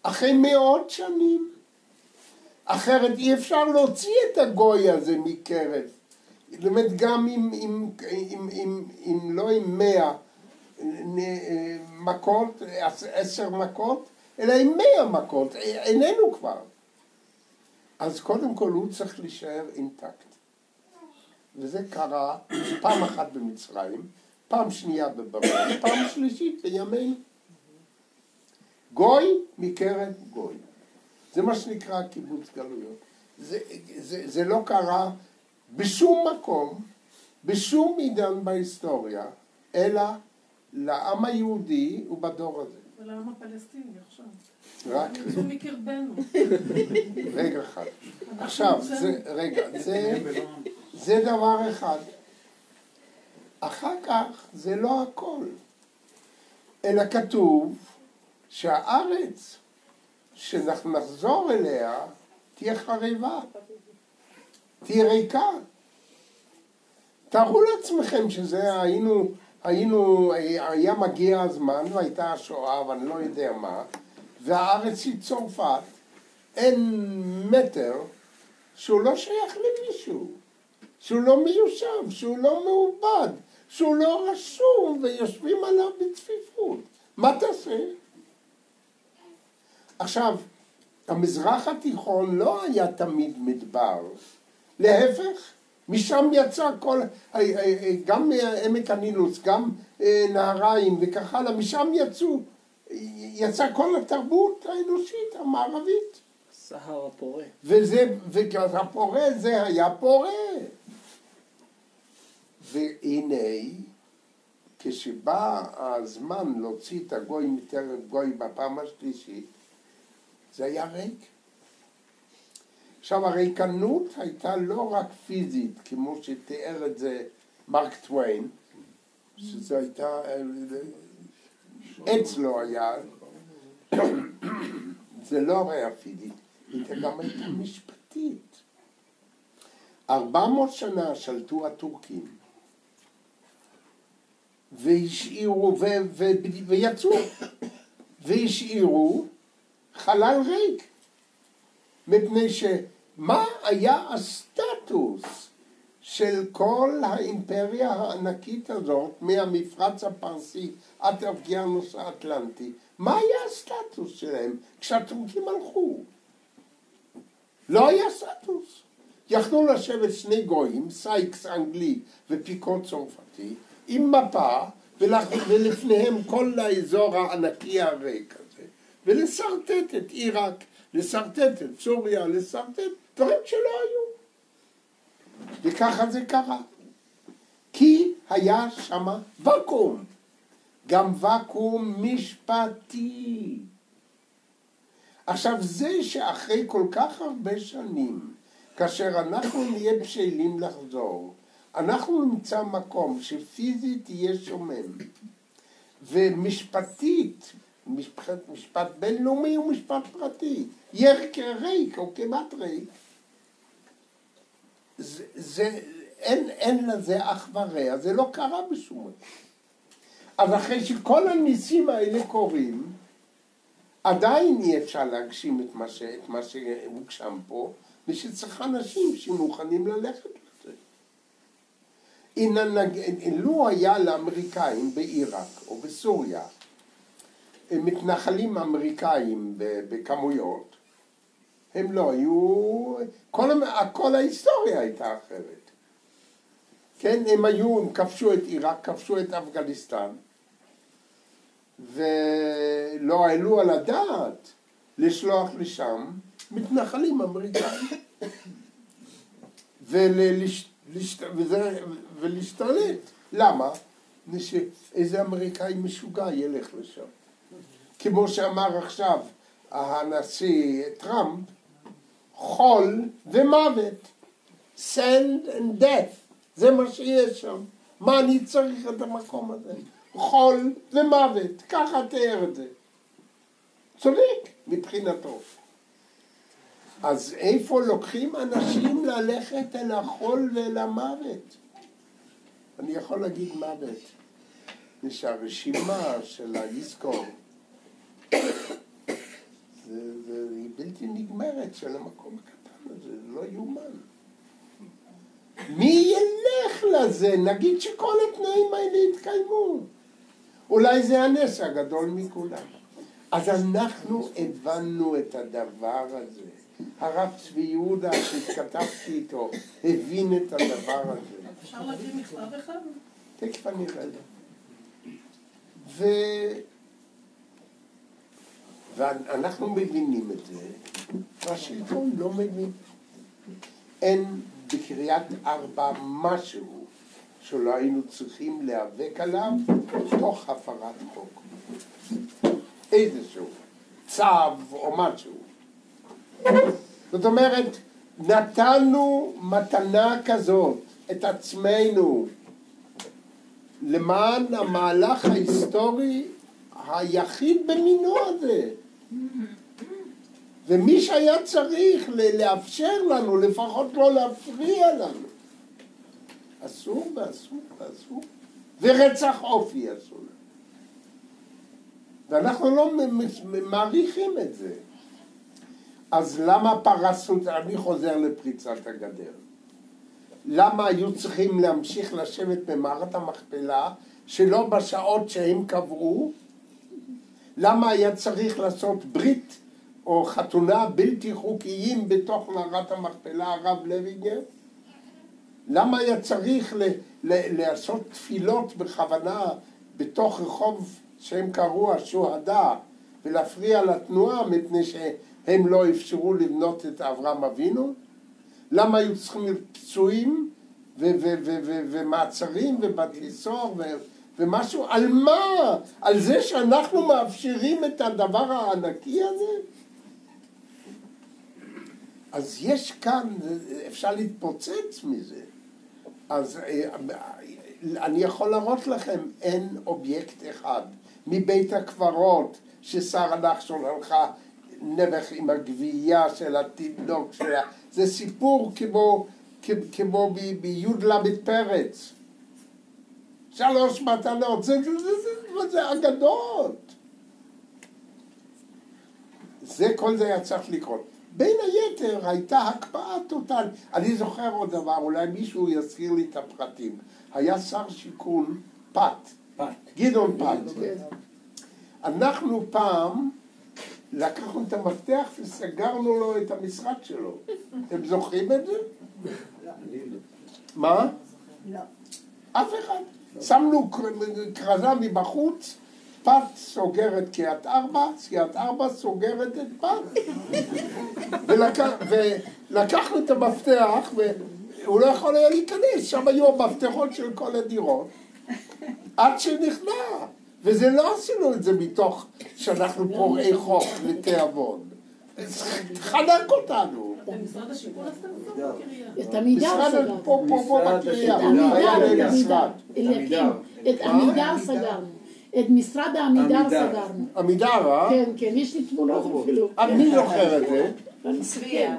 אחרי 100 שנים. אחרת אי אפשר להוציא את הגוי הזה מקרב. זאת אומרת, גם אם לא עם 100 מכות, 10 מכות, אלא עם 100 מכות, איננו כבר. אז קודם כל הוא צריך להישאר אינטקט. וזה קרה פעם אחת במצרים, פעם שנייה בבבל, פעם שלישית בימינו. גוי מקרב גוי. זה מה שנקרא קיבוץ גלויות. זה לא קרה בשום מקום, בשום עידן בהיסטוריה, אלא לעם היהודי ובדור הזה. ולעם הפלסטיני עכשיו. רק... יצאו מקרבנו. רגע אחד. עכשיו, זה דבר אחד. אחר כך זה לא הכל. אלא כתוב שהארץ שאנחנו נחזור אליה תהיה חריבה, תהיה ריקה. תארו לעצמכם שזה היה מגיע הזמן והייתה השואה ואני לא יודע מה, והארץ היא צרפת, אין מטר שהוא לא שייך למישהו, שהוא לא מיושב, שהוא לא מעובד, שהוא לא רשום ויושבים עליו בצפיפות. מה תעשה? עכשיו, המזרח התיכון לא היה תמיד מדבר, להפך, משם יצא כל, גם עמק הנילוס, גם נהריים וכך הלאה, משם יצא כל התרבות האנושית המערבית. סהר הפורה. והפורה זה היה פורה. והנה, כשבא הזמן להוציא את הגוי מטרף גוי בפעם השלישית, זה היה ריק. עכשיו, הריקנות הייתה לא רק פיזית, כמו שתיאר את זה מרק טוויין, שזה הייתה, אצלו היה, זה לא היה פיזית, זה גם הייתה משפטית. 400 שנה שלטו הטורקים, והשאירו, ויצאו, והשאירו חלל ריק. מפני שמה היה הסטטוס של כל האימפריה הענקית הזאת, מהמפרץ הפרסי עד האוקיינוס האטלנטי, מה היה הסטטוס שלהם כשהטורקים הלכו? לא היה סטטוס. יכלו לשבת שני גויים, סייקס אנגלי ופיקו צרפתי, עם מפה, ולפניהם כל האזור הענקי הריק הזה, ולסרטט את עיראק, לסרטט את סוריה, לסרטט דברים שלא היו. וככה זה קרה. כי היה שם וקום. גם וקום משפטי. עכשיו זה שאחרי כל כך הרבה שנים, כאשר אנחנו נהיה בשלים לחזור, אנחנו נמצא מקום שפיזית יהיה שומם, ומשפטית, משפט בינלאומי ומשפט פרטי, יהיה ריק או כמעט ריק, אין לזה אח ורע, זה לא קרה בשום מקום. אז אחרי שכל הניסים האלה קורים, עדיין אי אפשר להגשים את מה שהוגשם פה, ושצריך אנשים שמוכנים ללכת לזה. לו היה לאמריקאים בעיראק או בסוריה, מתנחלים אמריקאים בכמויות, הם לא היו, כל ההיסטוריה הייתה אחרת. כן, הם כבשו את עיראק, כבשו את אפגניסטן, ולא העלו על הדעת לשלוח לשם מתנחלים אמריקאים ולהשתלט. למה? איזה אמריקאי משוגע ילך לשם. כמו שאמר עכשיו הנשיא טראמפ, חול ומוות, sand and death, זה מה שיש שם. מה אני צריך את המקום הזה? חול ומוות, ככה תיאר את זה. צודק מבחינתו. אז איפה לוקחים אנשים ללכת אל החול ואל המוות? אני יכול להגיד מוות. יש הרשימה של היזכור. היא בלתי נגמרת של המקום הקטן הזה, זה לא יומן. מי ילך לזה? נגיד שכל התנאים האלה יתקיימו. אולי זה הנס הגדול מכולם. אז אנחנו הבנו את הדבר הזה. הרב צבי יהודה שהתכתבתי איתו הבין את הדבר הזה. אפשר להביא מכתב אחד? תכף אני אראה. ואנחנו מבינים את זה, והשלטון לא מבין. אין בקריית ארבע משהו שלא היינו צריכים להיאבק עליו תוך הפרת חוק. איזשהו צו או משהו. זאת אומרת, נתנו מתנה כזאת את עצמנו למען המהלך ההיסטורי היחיד במינו הזה. ומי שהיה צריך לאפשר לנו, לפחות לא להפריע לנו. אסור ואסור ואסור. ורצח אופי אסור. ואנחנו לא מעריכים את זה. אז למה פרסנו, אני חוזר לפריצת הגדר. למה היו צריכים להמשיך לשבת במערת המכפלה שלא בשעות שהם קבעו? למה היה צריך לעשות ברית או חתונה בלתי חוקיים בתוך מערת המכפלה, הרב לוינגר? למה היה צריך לעשות תפילות בכוונה בתוך רחוב שהם קראו השוהדה ולהפריע לתנועה, מפני הם לא אפשרו לבנות את אברהם אבינו? למה היו צריכים פצועים ומעצרים ובתי סוהר ומשהו? על מה? על זה שאנחנו מאפשרים את הדבר הענקי הזה? אז יש כאן, אפשר להתפוצץ מזה. אז אני יכול להראות לכם, אין אובייקט אחד מבית הקברות ששרה נחשון הלכה נבח עם הגבייה של התינוק שלה. זה סיפור כמו ביוד למד פרץ. 3 מתנות, זה אגדות. כל זה היה צריך לקרות. בין היתר הייתה הקפאה טוטלית. אני זוכר עוד דבר, אולי מישהו יזכיר לי את הפרטים. היה שר שיכון גדעון פת. אנחנו פעם לקחנו את המפתח וסגרנו לו את המשרד שלו. אתם זוכרים את זה? מה? לא. אף אחד. שמנו כרזה מבחוץ, פת סוגרת קריית 4, קריית 4 סוגרת את פת. ולקחנו את המפתח, והוא לא יכול היה להיכנס, שם היו המפתחות של כל הדירות, עד שנכנע. וזה לא עשינו את זה מתוך שאנחנו פורעי חוק לתיאבון. חנק אותנו. משרד השיכון עשתה אותו בקריה? את עמידר סגרנו. פה בקריה. את עמידר סגרנו. את משרד העמידר סגרנו. עמידר, כן, כן, יש לי תמונות אפילו. אני זוכר את זה.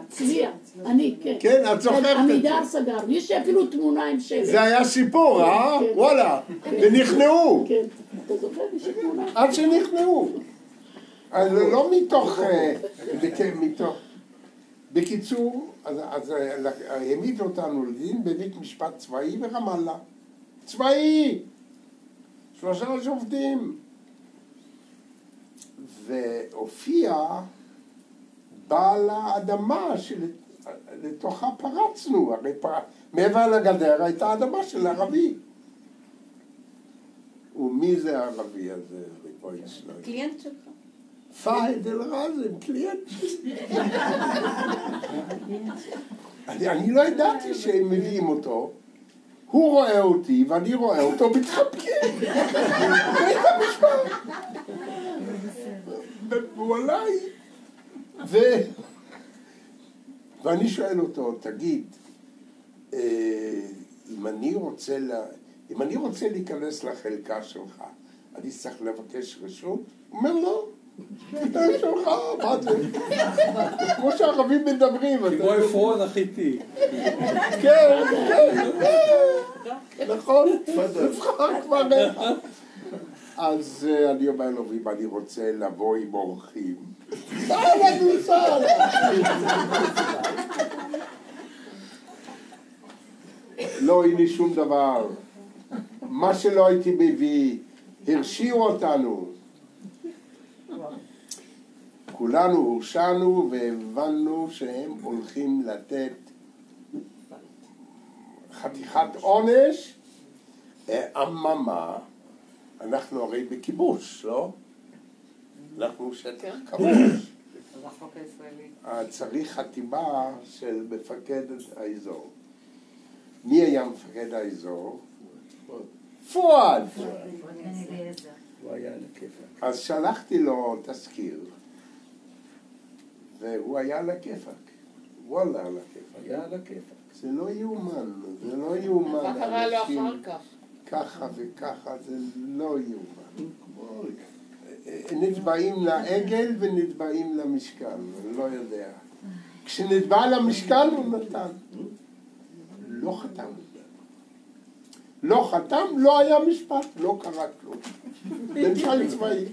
צביה, אני, כן. כן, את זוכרת את זה. עמידר סגרנו, יש לי אפילו תמונה עם שלט. זה היה סיפור, וואלה. ונכנעו. כן, אתה זוכר? יש לי תמונה. עד שנכנעו. אז לא מתוך... בקיצור, אז העמיד אותנו לדין בבית משפט צבאי ברמאללה. צבאי! 3 שופטים. והופיע בעל האדמה שלתוכה פרצנו. הרי מעבר לגדר הייתה אדמה של ערבי. ומי זה הערבי הזה? קליינט שלך. פהד אל-ראזם, קליינט. אני לא ידעתי שהם מביאים אותו. הוא רואה אותי ואני רואה אותו מתחבקים. בית המשפט. והוא עליי. ואני שואל אותו, תגיד, אם אני רוצה להיכנס לחלקה שלך, אני צריך לבקש רשות? הוא אומר לא. זה שלך, מה זה? כמו שהערבים מדברים. כמו עפרון החיתי. כן, נכון, נבחר כבר אחד. אז אני אומר לו, אם אני רוצה לבוא עם אורחים, סע. לא, הנה שום דבר. מה שלא הייתי מביא, הרשיעו אותנו. כולנו הורשענו והבנו שהם הולכים לתת חתיכת עונש. אממה, אנחנו הרי בכיבוש, לא? אנחנו שטח כבוש. צריך חתימה של מפקד האזור. מי היה מפקד האזור? פואד. הוא היה על הכיפק. אז שלחתי לו תזכיר. והוא היה על הכיפק. וואלה על הכיפק. היה על הכיפק. זה לא יאומן, זה לא יאומן. מה קרה לו אחר כך? ככה וככה, זה לא יאומן. נתבעים לעגל ונתבעים למשכן, אני לא יודע. כשנתבע למשכן הוא נתן. לא חתם. לא חתם, לא היה משפט, לא קרה כלום. ממשל צבאי.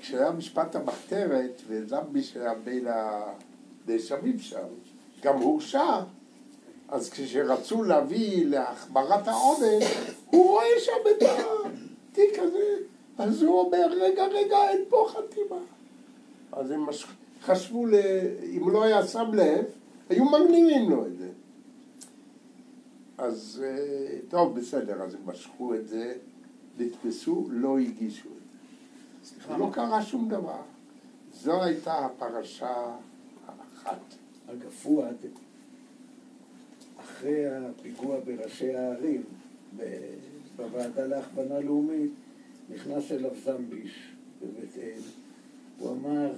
כשהיה משפט המחתרת, וזמבי שהיה בין הנאשמים שם, גם הורשע, אז כשרצו להביא להחמרת העונש, הוא רואה שם את התיק הזה, אז הוא אומר, רגע, אין פה חתימה. אז הם חשבו, אם לא היה שם לב, היו מגניבים לו את זה. אז טוב, בסדר, אז הם משכו את זה, נתפסו, לא הגישו את זה. לא קרה שום דבר. זו הייתה הפרשה האחת. אגב, פואד, אחרי הפיגוע בראשי הערים, בוועדה להכוונה לאומית, נכנס אליו זמביש בבית אל. הוא אמר,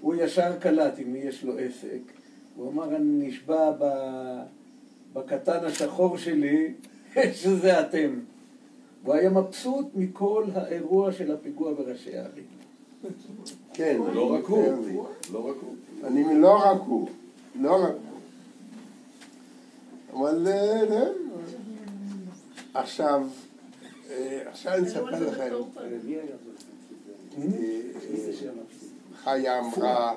הוא ישר קלט עם מי יש לו עסק. הוא אמר, אני נשבע בקטן השחור שלי שזה אתם. הוא היה מבסוט מכל האירוע של הפיגוע בראשי הערים. כן, לא רק הוא, לא רק הוא. אני לא רק הוא, לא רק הוא. אבל עכשיו אני אספר לכם. חיה אמרה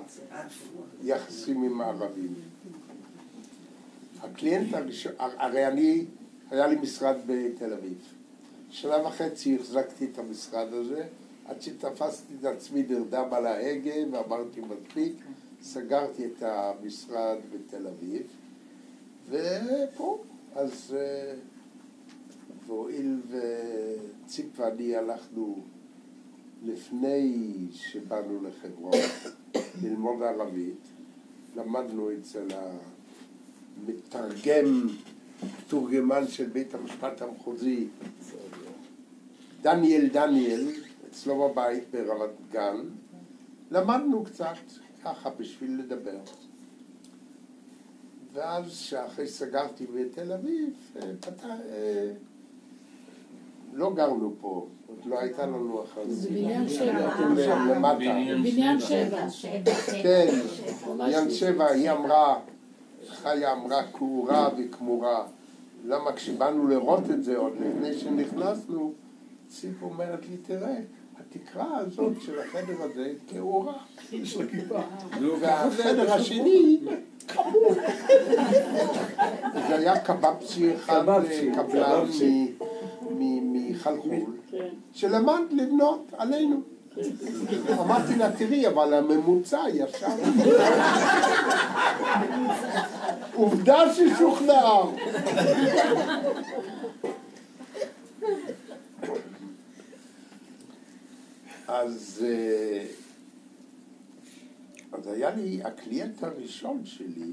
יחסים עם הערבים. הקליינט הראשון, הרי היה לי משרד בתל אביב. 1.5 שנה החזקתי את המשרד הזה, עד שתפסתי את עצמי נרדם על ההגה ואמרתי מספיק, סגרתי את המשרד בתל אביב, ופה, אז והואיל וציפ ואני הלכנו לפני שבאנו לחברון ללמוד ערבית, למדנו אצל מתורגמן של בית המשפט המחוזי דניאל, אצלו בבית ברמת גן, למדנו קצת ככה בשביל לדבר. ואז שאחרי סגרתי בתל אביב, לא גרנו פה, עוד לא הייתה לנו אחרי בניין 7. בניין 7. כן, בניין 7, היא אמרה, חיה אמרה קעורה וכמורה. למה כשבאנו לראות את זה עוד לפני שנכנסנו, ציפ אומרת לי, תראה, התקרה הזאת של החדר הזה קעורה. יש לה כיפה. והחדר השני כמור. זה היה קבבצ'י אחד, קבלן מחלחול, שלמד לבנות עלינו. אמרתי לה, תראי, אבל הממוצע ישר. עובדה ששוכנעה. אז היה לי הקליינט הראשון שלי,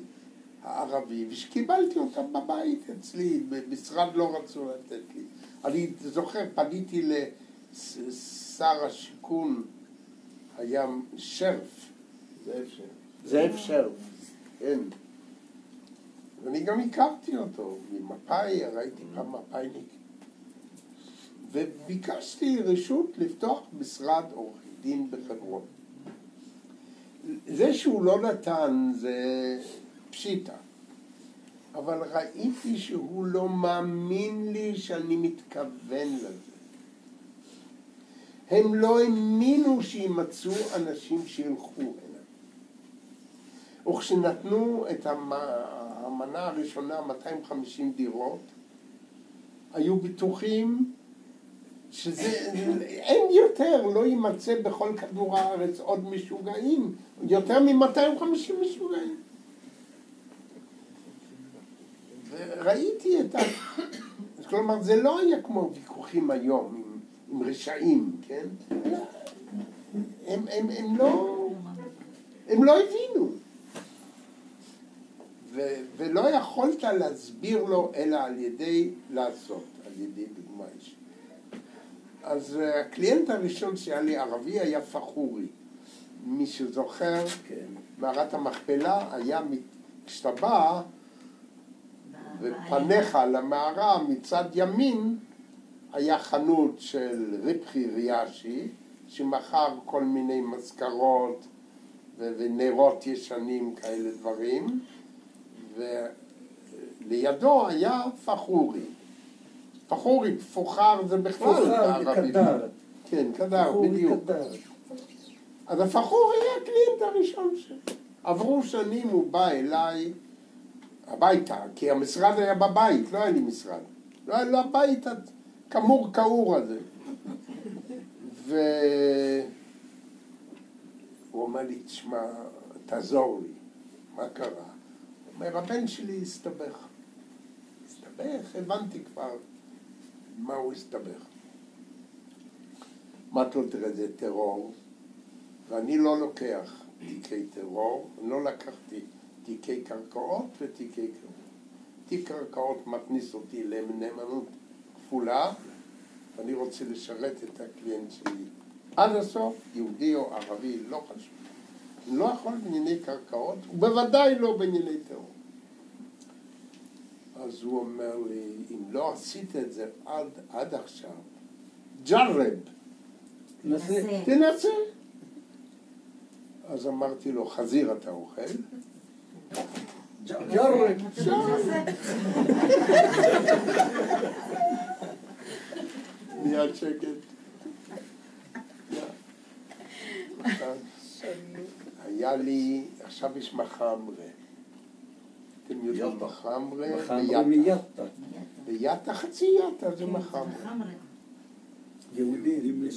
הערבי, ושקיבלתי אותם בבית אצלי, במשרד לא רצו לתת לי. אני זוכר, פניתי לשר השיכון, היה שרף. זאב שרף, כן. ואני גם הכרתי אותו, ממפאי, ראיתי פעם מפאיניק. וביקשתי רשות לפתוח משרד עורכי דין בחברון. זה שהוא לא נתן זה פשיטה, אבל ראיתי שהוא לא מאמין לי שאני מתכוון לזה. הם לא האמינו שימצאו אנשים שילכו הנה. וכשנתנו את המנה הראשונה, 250 דירות, היו בטוחים אין יותר, לא יימצא בכל כדור הארץ עוד משוגעים, יותר מ-250 משוגעים. וראיתי את כלומר, זה לא היה כמו ויכוחים היום עם רשעים, כן? הם לא הבינו. ולא יכולת להסביר לו אלא על ידי לעשות, על ידי דוגמה אישית. אז הקליינט הראשון שהיה לי ערבי היה פחורי. מי שזוכר, מערת המכפלה היה, כשאתה בא ופניך למערה מצד ימין, היה חנות של ריבחי ריאשי, שמכר כל מיני מזכרות ונרות ישנים, כאלה דברים, ולידו היה פחורי. פחורי, פוחר זה בכלל בערבית. כן, קדר, בדיוק. אז הפחורי היה הקליינט הראשון שלי. עברו שנים, הוא בא אליי הביתה, כי המשרד היה בבית, לא היה לי משרד. לא היה לו הבית כמור קעור הזה. והוא אומר לי, תשמע, תעזור לי. מה קרה? הוא אומר, הבן שלי הסתבך. הסתבך? הבנתי כבר מה הוא הסתבך. אמרתי לו, תראה, זה טרור. ואני לא לוקח תיקי טרור, לא לקחתי תיקי קרקעות ותיקי קרקעות. תיק קרקעות מכניס אותי לנאמנות כפולה, ואני רוצה לשרת את הקליינט שלי עד הסוף, יהודי או ערבי, לא חשוב. אני לא יכול בענייני קרקעות, ובוודאי לא בענייני טרור. אז הוא אומר לי, אם לא עשית את זה עד עכשיו, ג'רב, תנסה. אז אמרתי לו, חזיר אתה אוכל? ג'רב. מיד שקט. היה לי, עכשיו יש מחמרה. אתם יודעים מחמרה? מחמרה מיאטה. ביאטה חצי יאטה זה מחמרה. יהודים.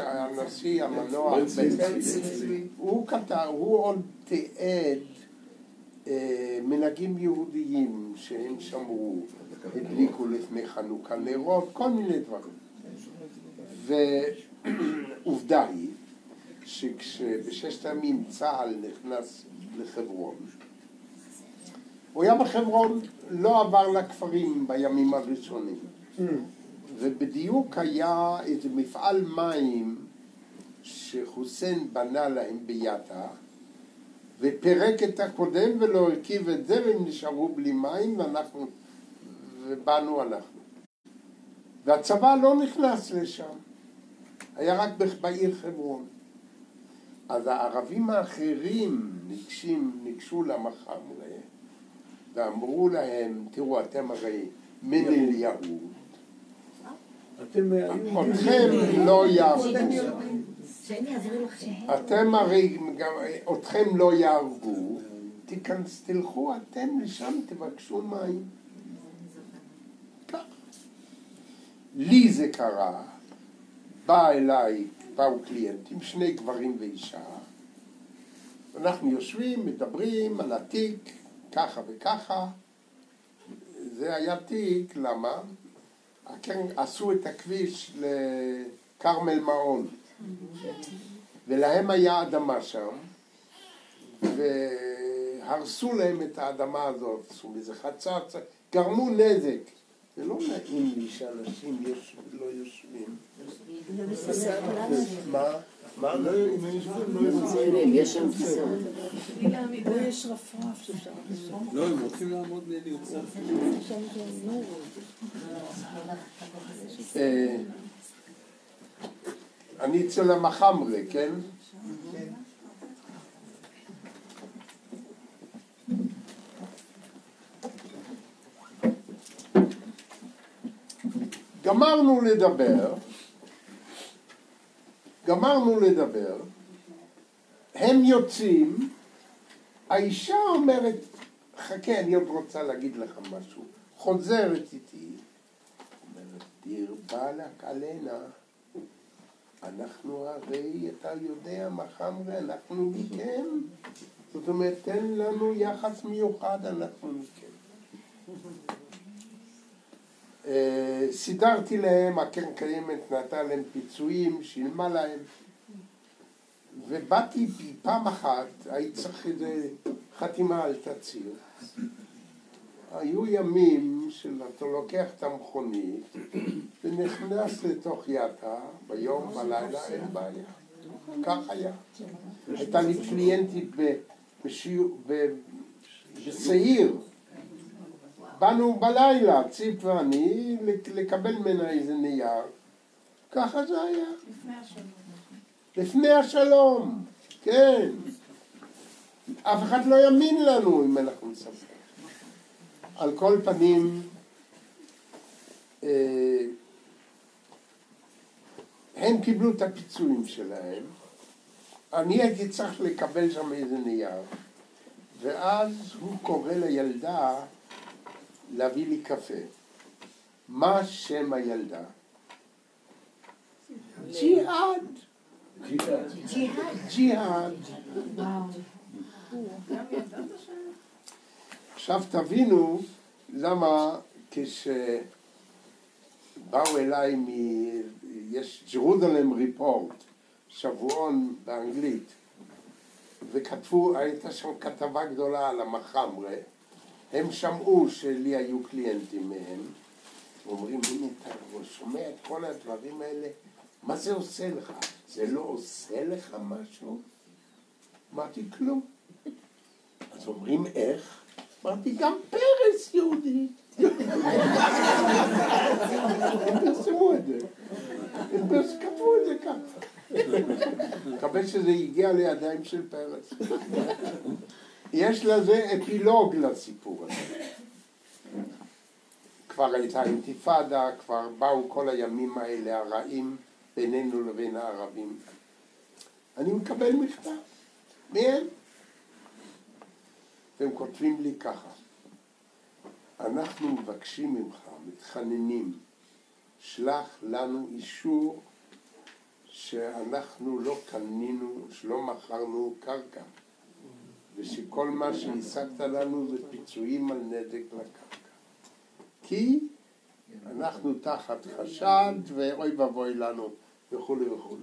הנשיא המנוח הוא כתב, הוא עוד תיעד מנהגים יהודיים שהם שמרו, הדליקו לפני חנוכה נרות, כל מיני דברים. ועובדה היא שכשבששת הימים צה"ל נכנס לחברון, הוא היה בחברון, לא עבר לכפרים בימים הראשונים. ובדיוק היה איזה מפעל מים שחוסיין בנה להם ביאטה, ופרק את הקודם ולא הרכיב את זה, והם נשארו בלי מים, ובאנו אנחנו. והצבא לא נכנס לשם, היה רק בעיר חברון. אז הערבים האחרים ניגשו למחמרה, ואמרו להם, תראו, אתם הרי מן אליהו, אתכם לא יהרגו, אתם הרי, אתכם לא יהרגו, תלכו אתם לשם, תבקשו מים. לי זה קרה, באו קליינטים, 2 גברים ואישה, אנחנו יושבים, מדברים על התיק, ככה וככה. זה היה תיק, למה? עשו את הכביש לקרמל מעון, ולהם היה אדמה שם, והרסו להם את האדמה הזאת, עשו מזה חצץ, גרמו נזק. זה לא נעים לי שאנשים לא יושבים. מה? מה? יש שם כיסאות. יש רפרף שאפשר. לא, הם רוצים לעמוד לרצות. אני אצל המחמרה, כן? גמרנו לדבר, הם יוצאים, האישה אומרת, חכה, אני עוד רוצה להגיד לך משהו, חוזרת איתי, אומרת, דיר באלק עלינה, אנחנו הרי, אתה יודע, מחמרה, אנחנו מכם, זאת אומרת, תן לנו יחס מיוחד, אנחנו מכם. סידרתי להם, הקרן קיימת נתנה להם פיצויים, שילמה להם, ובאתי פעם אחת, הייתי צריך איזה חתימה על תצהיר. היו ימים שאתה לוקח את המכונית ונכנס לתוך יאטה, ביום, בלילה, אין בעיה. כך היה. הייתה לי קליינטית בשעיר. באנו בלילה, ציפ ואני, לקבל ממנה איזה נייר. ככה זה היה. לפני השלום, כן. אף אחד לא יאמין לנו אם אנחנו נספר. על כל פנים, הם קיבלו את הפיצויים שלהם. אני הייתי צריך לקבל שם איזה נייר. ואז הוא קורא לילדה להביא לי קפה. מה שם הילדה? ג'יהאד. ג'יהאד. עכשיו תבינו למה כשבאו אליי יש ג'רוזלם ריפורט שבועון באנגלית, וכתבו, הייתה שם כתבה גדולה על המחמרה, הם שמעו שלי היו קליינטים מהם, אומרים, הנה אתה שומע את כל הדברים האלה, מה זה עושה לך? זה לא עושה לך משהו? אמרתי, כלום. אז אומרים, איך? אמרתי, גם פרס יהודי. הם פרסמו את זה. הם כתבו את זה ככה. מקווה שזה הגיע לידיים של פרס. יש לזה אפילוג לסיפור הזה. כבר הייתה אינתיפאדה, כבר באו כל הימים האלה הרעים בינינו לבין הערבים. אני מקבל מכתב. מהם? והם כותבים לי ככה, אנחנו מבקשים ממך, מתחננים, שלח לנו אישור שאנחנו לא קנינו, שלא מכרנו קרקע, ושכל מה שהשגת לנו זה פיצויים על נזק לקרקע. כי אנחנו תחת חשד ואוי ואבוי לנו וכו' וכו'.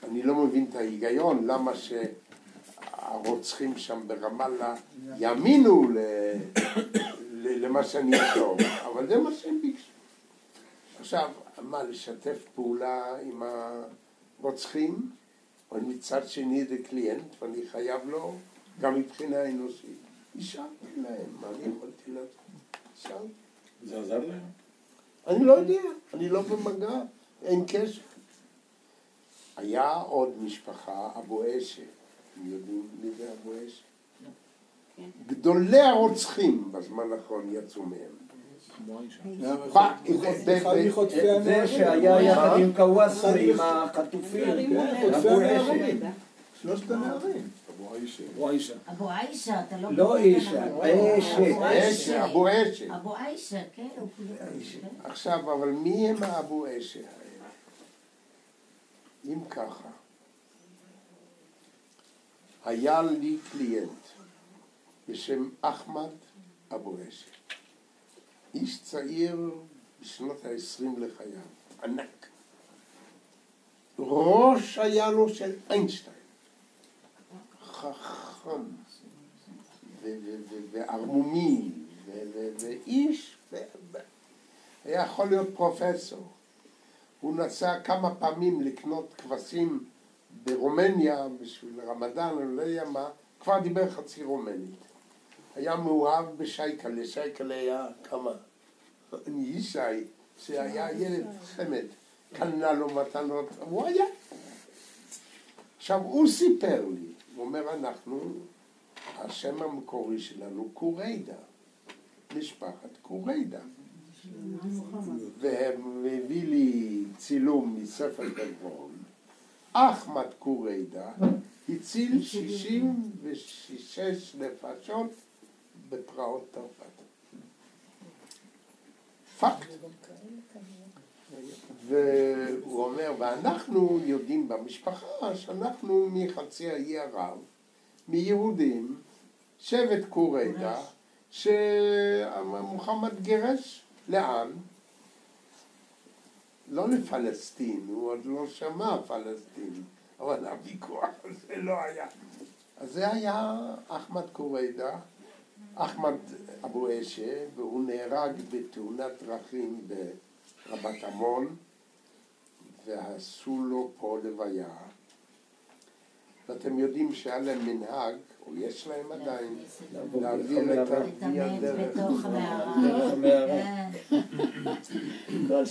אני לא מבין את ההיגיון, למה שהרוצחים שם ברמאללה יאמינו למה שאני אכתוב, אבל זה מה שהם ביקשו. עכשיו, מה, לשתף פעולה עם הרוצחים, אבל מצד שני זה קליינט, ואני חייב לו גם מבחינה אנושית. השארתי להם, מה אני יכולתי לעשות? השארתי. זה עזר להם? אני לא יודע, אני לא במגע, אין קשר. היה עוד משפחה, אבו אשה, אתם יודעים מי זה אבו אשה? גדולי הרוצחים בזמן האחרון יצאו מהם. זה שהיה יחד עם קוואסה, עם החטופים, אבו אשה. שלושת הנערים. אבו עישה. אבו עישה, אתה לא... לא אישה, אשה, אבו אשה. אבו עישה, כן. עכשיו, אבל מי הם האבו אשה האלה? אם ככה, היה לי קליינט בשם אחמד אבו אשה, איש צעיר בשנות ה-20 לחייו, ענק. ראש היה לו של איינשטיין, חכם וערמומי ואיש, היה יכול להיות פרופסור. הוא נסע כמה פעמים לקנות כבשים ברומניה בשביל רמדאן, אני לא יודע מה, כבר דיבר חצי רומנית. היה מאוהב בשייקלה, שייקלה היה כמה? ישי, שהיה ילד חמד, קנה לו מתנות, הוא היה. עכשיו הוא סיפר לי, הוא אומר, השם המקורי שלנו קוריידה, משפחת קוריידה. והם הביא לי צילום מספר דרבון. אחמד קוריידה הציל 66 נפשות בפרעות תרפ"ט. פקט. והוא אומר, ואנחנו יודעים במשפחה שאנחנו מחצי האי ערב, מיהודים, שבט קוריידה, שמוחמד גירש. לאן? לא לפלסטין, הוא עוד לא שמע פלסטין, אבל הוויכוח הזה לא היה. אז זה היה אחמד קוריידה, אחמד אבו אשה, והוא נהרג בתאונת דרכים ברבת עמון, ועשו לו פה לוויה. ואתם יודעים שהיה להם מנהג, או יש להם עדיין, להעביר את הדרך.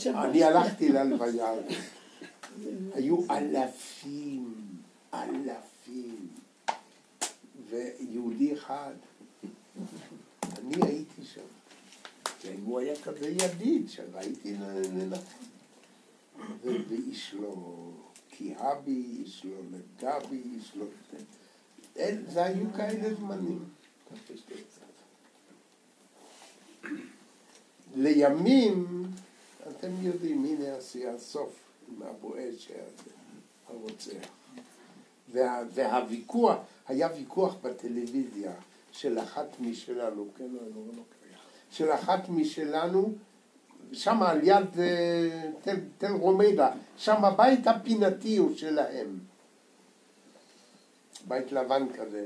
אני הלכתי ללוויה, היו אלפים, ויהודי אחד. אני הייתי שם, הוא היה כזה ידיד שראיתי לנחם. ואיש לא קיאבי, איש לא לגבי, איש לא... זה היו כאלה זמנים. לימים, אתם יודעים, הנה הסוף עם אבו אשה הזה, הרוצח. והוויכוח, היה ויכוח בטלוויזיה של אחת משלנו, כן, של אחת משלנו, שם על יד תל רומדה, שם הבית הפינתי הוא שלהם. בית לבן כזה.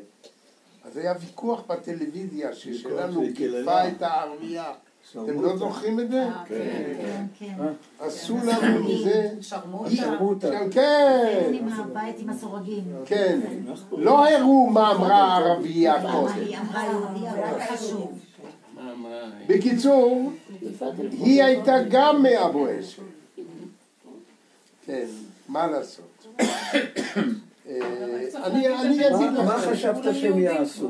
אז היה ויכוח בטלוויזיה ששלנו גיפה את הערבייה. אתם לא זוכרים את זה? כן, כן. עשו לנו מזה... שרמוטה. כן. עם הבית עם הסורגים. כן. לא הראו מה אמרה הערבייה קודם. היא אמרה יהודי, אבל חשוב. בקיצור, היא הייתה גם מאבו אשל. כן, מה לעשות? אני אגיד לך... מה חשבת שהם יעשו?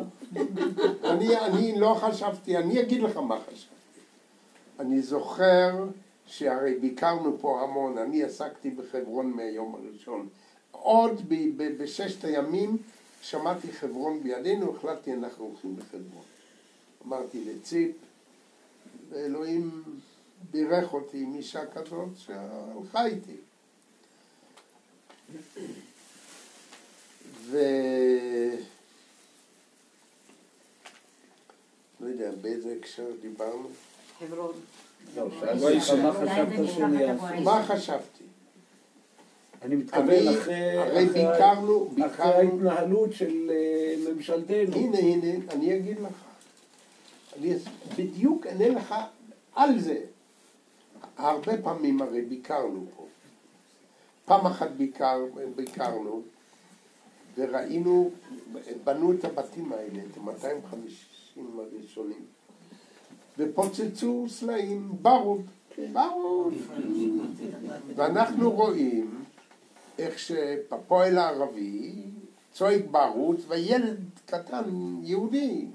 אני לא חשבתי, אני אגיד לך מה חשבתי. אני זוכר שהרי ביקרנו פה המון, אני עסקתי בחברון מהיום הראשון. עוד בששת הימים שמעתי חברון בידינו, החלטתי אנחנו הולכים לחברון. אמרתי לציפ, ואלוהים בירך אותי עם אישה כזאת שהלכה איתי. לא יודע, באיזה הקשר דיברנו? חברון. מה חשבתי? אני מתכוון אחרי ההתנהלות של ממשלתנו. הנה, אני אגיד לך. אני בדיוק אענה לך על זה. הרבה פעמים הרי ביקרנו פה. פעם אחת ביקרנו וראינו, בנו את הבתים האלה, את 250 הראשונים, ופוצצו סלעים, ברוד. ואנחנו רואים איך שפועל הערבי צועק ברוד, וילד קטן יהודי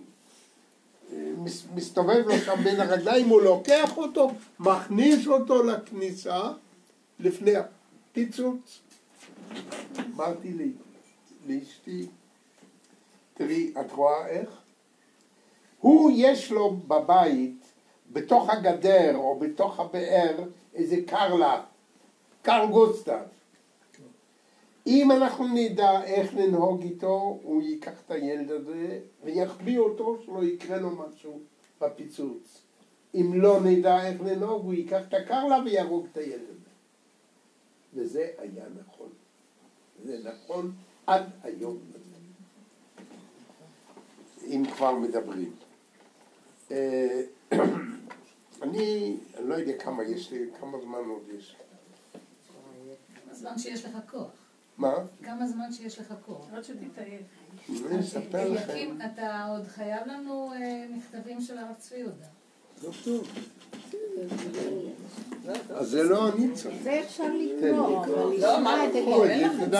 מסתובב לו שם בין הרגליים, הוא לוקח אותו, מכניס אותו לכניסה לפני הפיצוץ. אמרתי לי, לאשתי, תראי, את רואה איך? הוא יש לו בבית, בתוך הגדר או בתוך הבאר, איזה קר גוסטב. אם אנחנו נדע איך לנהוג איתו, הוא ייקח את הילד הזה ויחביא אותו שלא יקרה לו משהו בפיצוץ. אם לא נדע איך לנהוג, הוא ייקח את הקרלה ויהרוג את הילד הזה. וזה היה נכון. זה נכון עד היום הזה. אם כבר מדברים. אני לא יודע כמה יש לי, כמה זמן עוד יש. כמה זמן שיש לך כוח. מה? כמה זמן שיש לך כוח. עד שתתעייף. אני אספר לכם. אליקים, אתה עוד חייב לנו מכתבים של הרב צבי יהודה. לא טוב. אז זה לא אני צריך. זה אפשר לקרוא. לא, מה לקרוא? אין לך את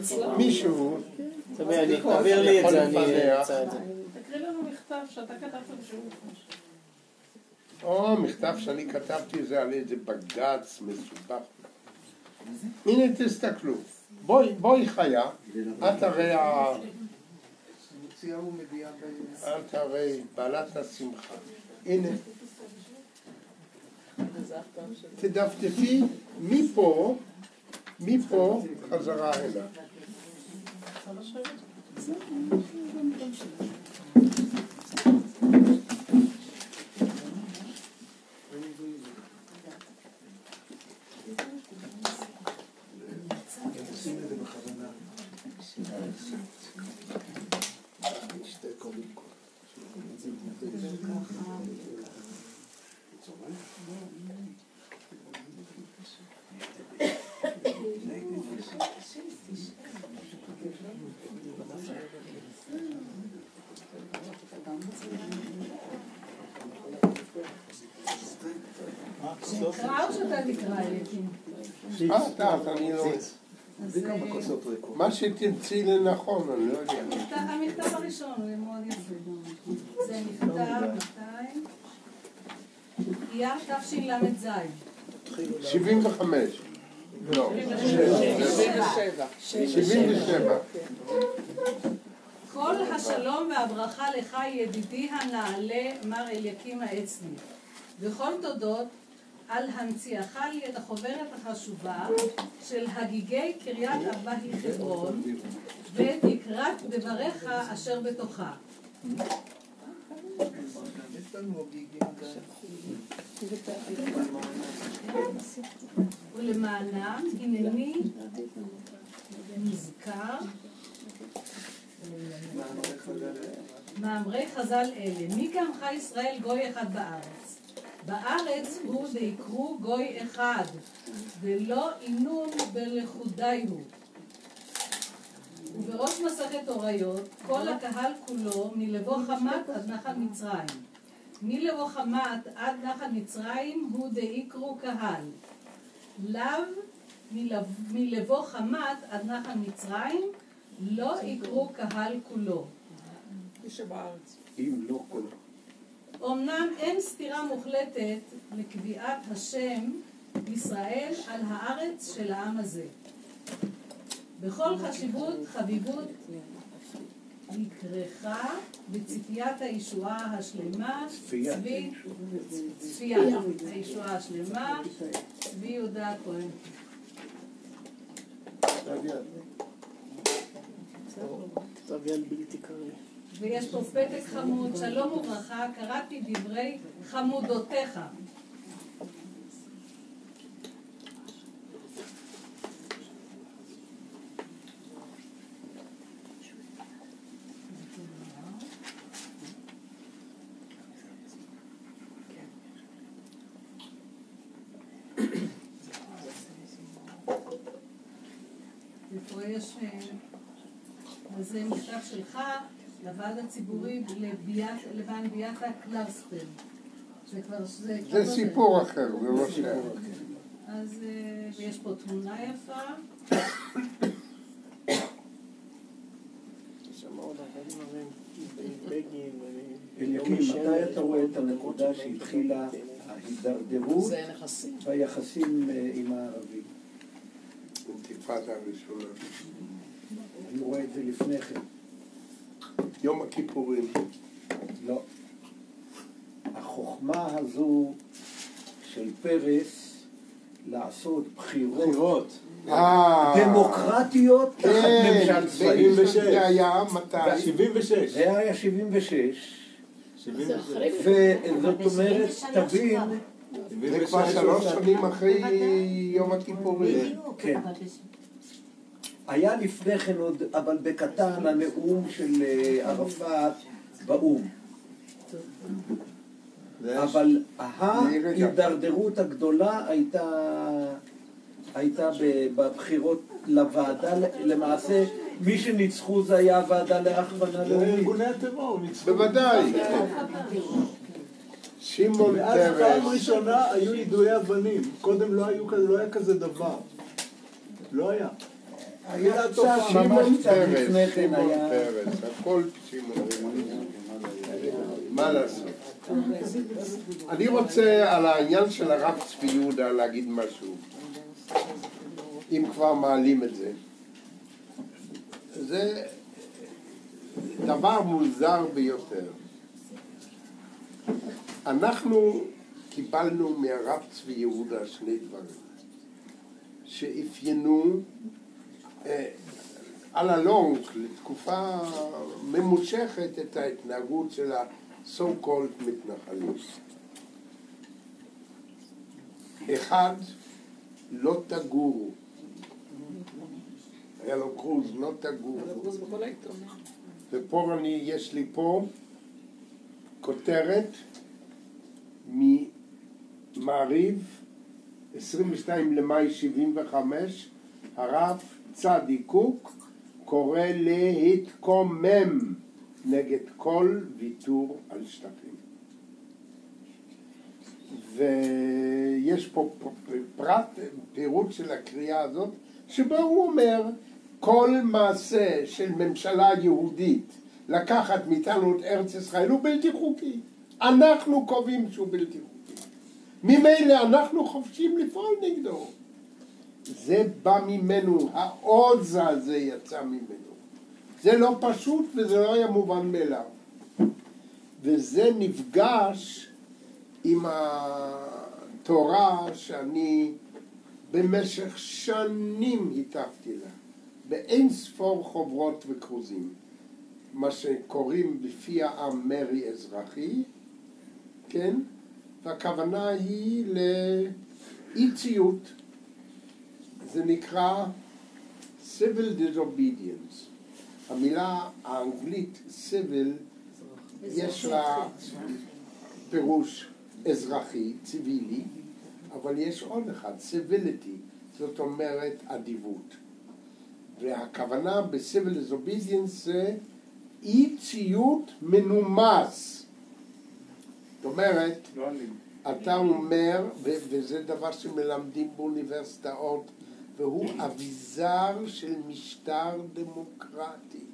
זה. מישהו. תעביר לי את זה, אני אמצא את זה. תקריא לנו מכתב שאתה כתבת שהוא חושב. מכתב שאני כתבתי זה על איזה בגץ מסובך. הנה תסתכלו. בואי חיה. את הרי בעלת השמחה. הנה. תדפדפי מפה חזרה הנה. קרא או שאתה תקרא אליקים? אני לא... מה שתמצאי לנכון, אני לא יודע. המכתב הראשון הוא מאוד יפה. זה מכתב 200 אייר תשל"ז 75. לא. 77. כל השלום והברכה לך ידידי הנעלה מר אליקים העצני. בכל תודות על הנציאך לי את החוברת החשובה של הגיגי קריית ארבעי חברון ואת יקרת דבריך אשר בתוכה. לנו הגיגים ולמענם הנני נזכר מאמרי חז"ל אלה, מי כעמך ישראל גוי אחד בארץ? בארץ הוא דיקרו גוי אחד, ולא אינון בלכודי הוא. ובראש מסכת הוריות, כל הקהל כולו מלבוא חמת עד נחל מצרים. מלבוא חמת עד נחל מצרים הוא דיקרו קהל. לאו מלבוא חמת עד נחל מצרים לא יקרו קהל כולו. אם לא כל. אמנם אין סתירה מוחלטת לקביעת השם ישראל על הארץ של העם הזה. בכל חביבות נקרחה בציפיית הישועה השלמה, צפיית הישועה השלמה, צבי יהודה הכהן. כתב יד בלתי קריא. ויש פה פתק חמוד, שלום וברכה, קראתי דברי חמודותיך. ופה יש, וזה מכתב שלך לוועד הציבורי לבן ביאטה קלרספל. זה סיפור אחר, זה לא שייך. אז ויש פה תמונה יפה. יש שם עוד הרבה דברים, בגין, אליקים, מתי אתה רואה את הנקודה שהתחילה ההידרדרות ביחסים עם הערבים? אינתיפאדה הראשונה. אני רואה את זה לפני כן. יום הכיפורים. לא. החוכמה הזו של פרס לעשות בחירות דמוקרטיות תחת ממשל צבאי. זה היה מתי? 76. זה היה 76. וזאת אומרת, תבין, זה כבר 3 שנים אחרי יום הכיפורים. כן. היה לפני כן עוד, אבל בקטן, הנאום של ערפאת באו"ם. אבל ההידרדרות הגדולה הייתה בבחירות לוועדה, למעשה מי שניצחו זה היה הוועדה להכוונה לאומית. ארגוני הטרור ניצחו. בוודאי. שמעון ואז פרס. פעם ראשונה היו יידויי אבנים. קודם לא היה כזה דבר. לא היה. היה שמעון פרס, הכל שמעון פרס. מה לעשות? אני רוצה על העניין של הרב צבי יהודה להגיד משהו, אם כבר מעלים את זה. זה דבר מוזר ביותר. אנחנו קיבלנו מהרב צבי יהודה 2 דברים שאפיינו על הלונג לתקופה ממושכת את ההתנהגות של ה-so called מתנחלים. 1, לא תגורו. היה לו קרוז, לא תגורו. ופה יש לי פה כותרת ממעריב 22 למאי 75, הרב צדי קוק קורא להתקומם נגד כל ויתור על שטחים. ויש פה פירוט של הקריאה הזאת, שבו הוא אומר, כל מעשה של ממשלה יהודית לקחת מאיתנו את ארץ ישראל הוא בלתי חוקי. אנחנו קובעים שהוא בלתי חוקי. ממילא אנחנו חופשים לפעול נגדו. זה בא ממנו, העוז הזה יצא ממנו. זה לא פשוט וזה לא היה מובן מאליו. וזה נפגש עם התורה שאני במשך שנים היטפתי לה. באין ספור חוברות וכרוזים. מה שקוראים בפי העם מרי אזרחי, כן? והכוונה היא לאי ציות. זה נקרא civil disobedience. המילה האנגלית civil יש לה פירוש אזרחי, ציבילי, אבל יש עוד אחד, civility, זאת אומרת אדיבות. והכוונה ב-civil disobedience זה אי ציות מנומס. זאת אומרת, אתה אומר, וזה דבר שמלמדים באוניברסיטאות, והוא אביזר של משטר דמוקרטי,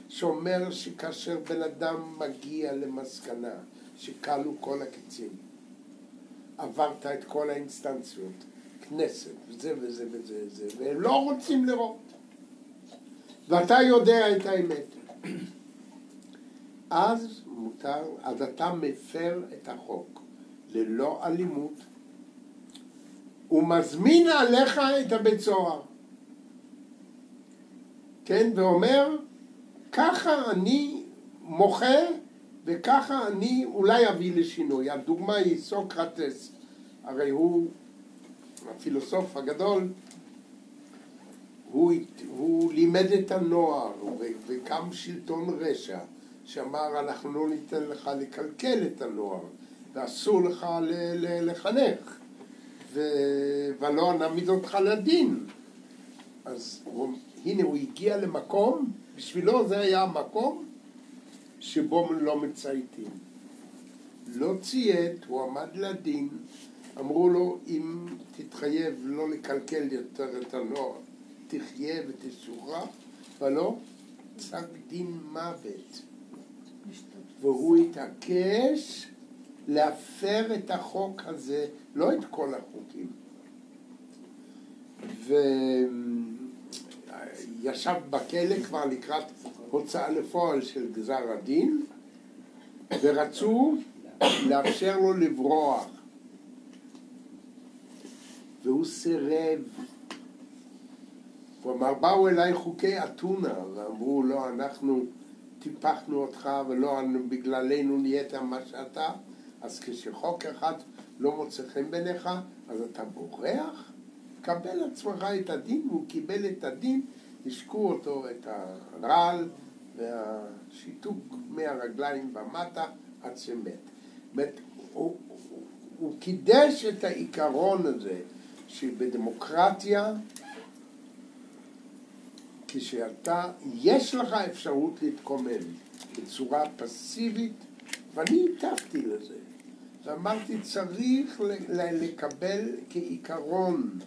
שאומר שכאשר בן אדם מגיע למסקנה שקלו כל הקיצים, עברת את כל האינסטנציות, כנסת, וזה וזה וזה וזה, והם לא רוצים לראות. ואתה יודע את האמת. אז מותר, אז אתה מפר את החוק ללא אלימות, ומזמין עליך את הבית סוהר. כן, ואומר, ככה אני מוחה, וככה אני אולי אביא לשינוי. הדוגמה היא סוקרטס, הרי הוא הפילוסוף הגדול, הוא לימד את הנוער, וקם שלטון רשע, שאמר, אנחנו לא ניתן לך לקלקל את הנוער, ואסור לך לחנך, ולא נעמיד אותך לדין. אז הנה הוא הגיע למקום, בשבילו זה היה המקום שבו לא מצייתים. לא ציית, הוא עמד לדין, אמרו לו, אם תתחייב לא לקלקל יותר את הנוער, תחיה ותשוחרר, ולא, פסק דין מוות. והוא התעקש להפר את החוק הזה, לא את כל החוקים. וישב בכלא כבר לקראת הוצאה לפועל של גזר הדין, ורצו לאפשר לו לברוח. והוא סירב. הוא אמר, באו אליי חוקי אתונה, ואמרו, לא, אנחנו טיפחנו אותך, ולא בגללנו נהיית מה שאתה, אז כשחוק אחד לא מוצא חן בעיניך, אז אתה בורח, קבל עצמך את הדין, והוא קיבל את הדין, השקו אותו את הרעל והשיתוק מהרגליים במטה עד שמת. הוא קידש את העיקרון הזה, שבדמוקרטיה, כשאתה, יש לך אפשרות להתקומם בצורה פסיבית, ואני התפתי לזה. ואמרתי, צריך לקבל כעיקרון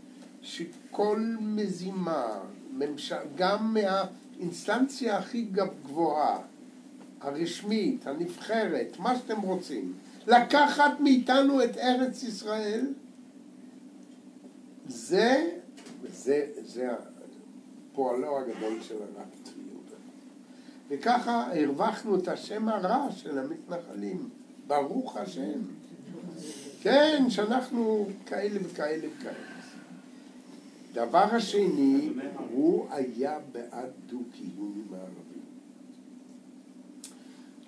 שכל מזימה, גם מהאינסטנציה הכי גבוהה, הרשמית, הנבחרת, מה שאתם רוצים, לקחת מאיתנו את ארץ ישראל, זה פועלו הגדול של הרב צבי יהודה. וככה הרווחנו את השם הרע של המתנחלים. ברוך השם. כן, שאנחנו כאלה וכאלה וכאלה. דבר השני, הוא היה בעד דו-קיום עם הערבים.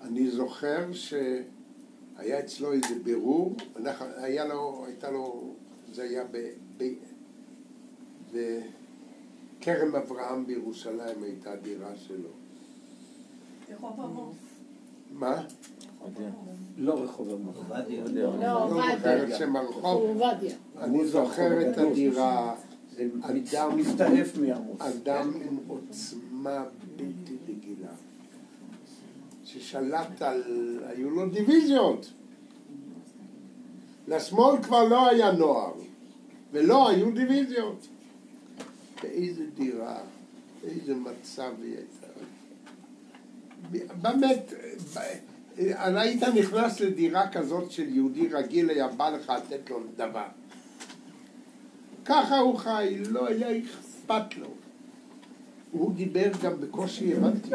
אני זוכר שהיה אצלו איזה בירור, הייתה לו, זה היה בכרם אברהם בירושלים, הייתה דירה שלו. רחוב עמוס. מה? לא רחוב עמוס. לא, עובדיה. שם הרחוב. עובדיה. אני זוכר את הדירה, אדם מסתעף מעמוס. אדם עם עוצמה בלתי רגילה, ששלט על, היו לו דיוויזיות. לשמאל כבר לא היה נוער, ולא היו דיוויזיות. באיזה דירה, באיזה מצב היא הייתה. באמת, היית נכנס לדירה כזאת של יהודי רגיל, היה בא לך לתת לו דבר. ככה הוא חי, לא היה אכפת לו. הוא דיבר גם בקושי הבנתי.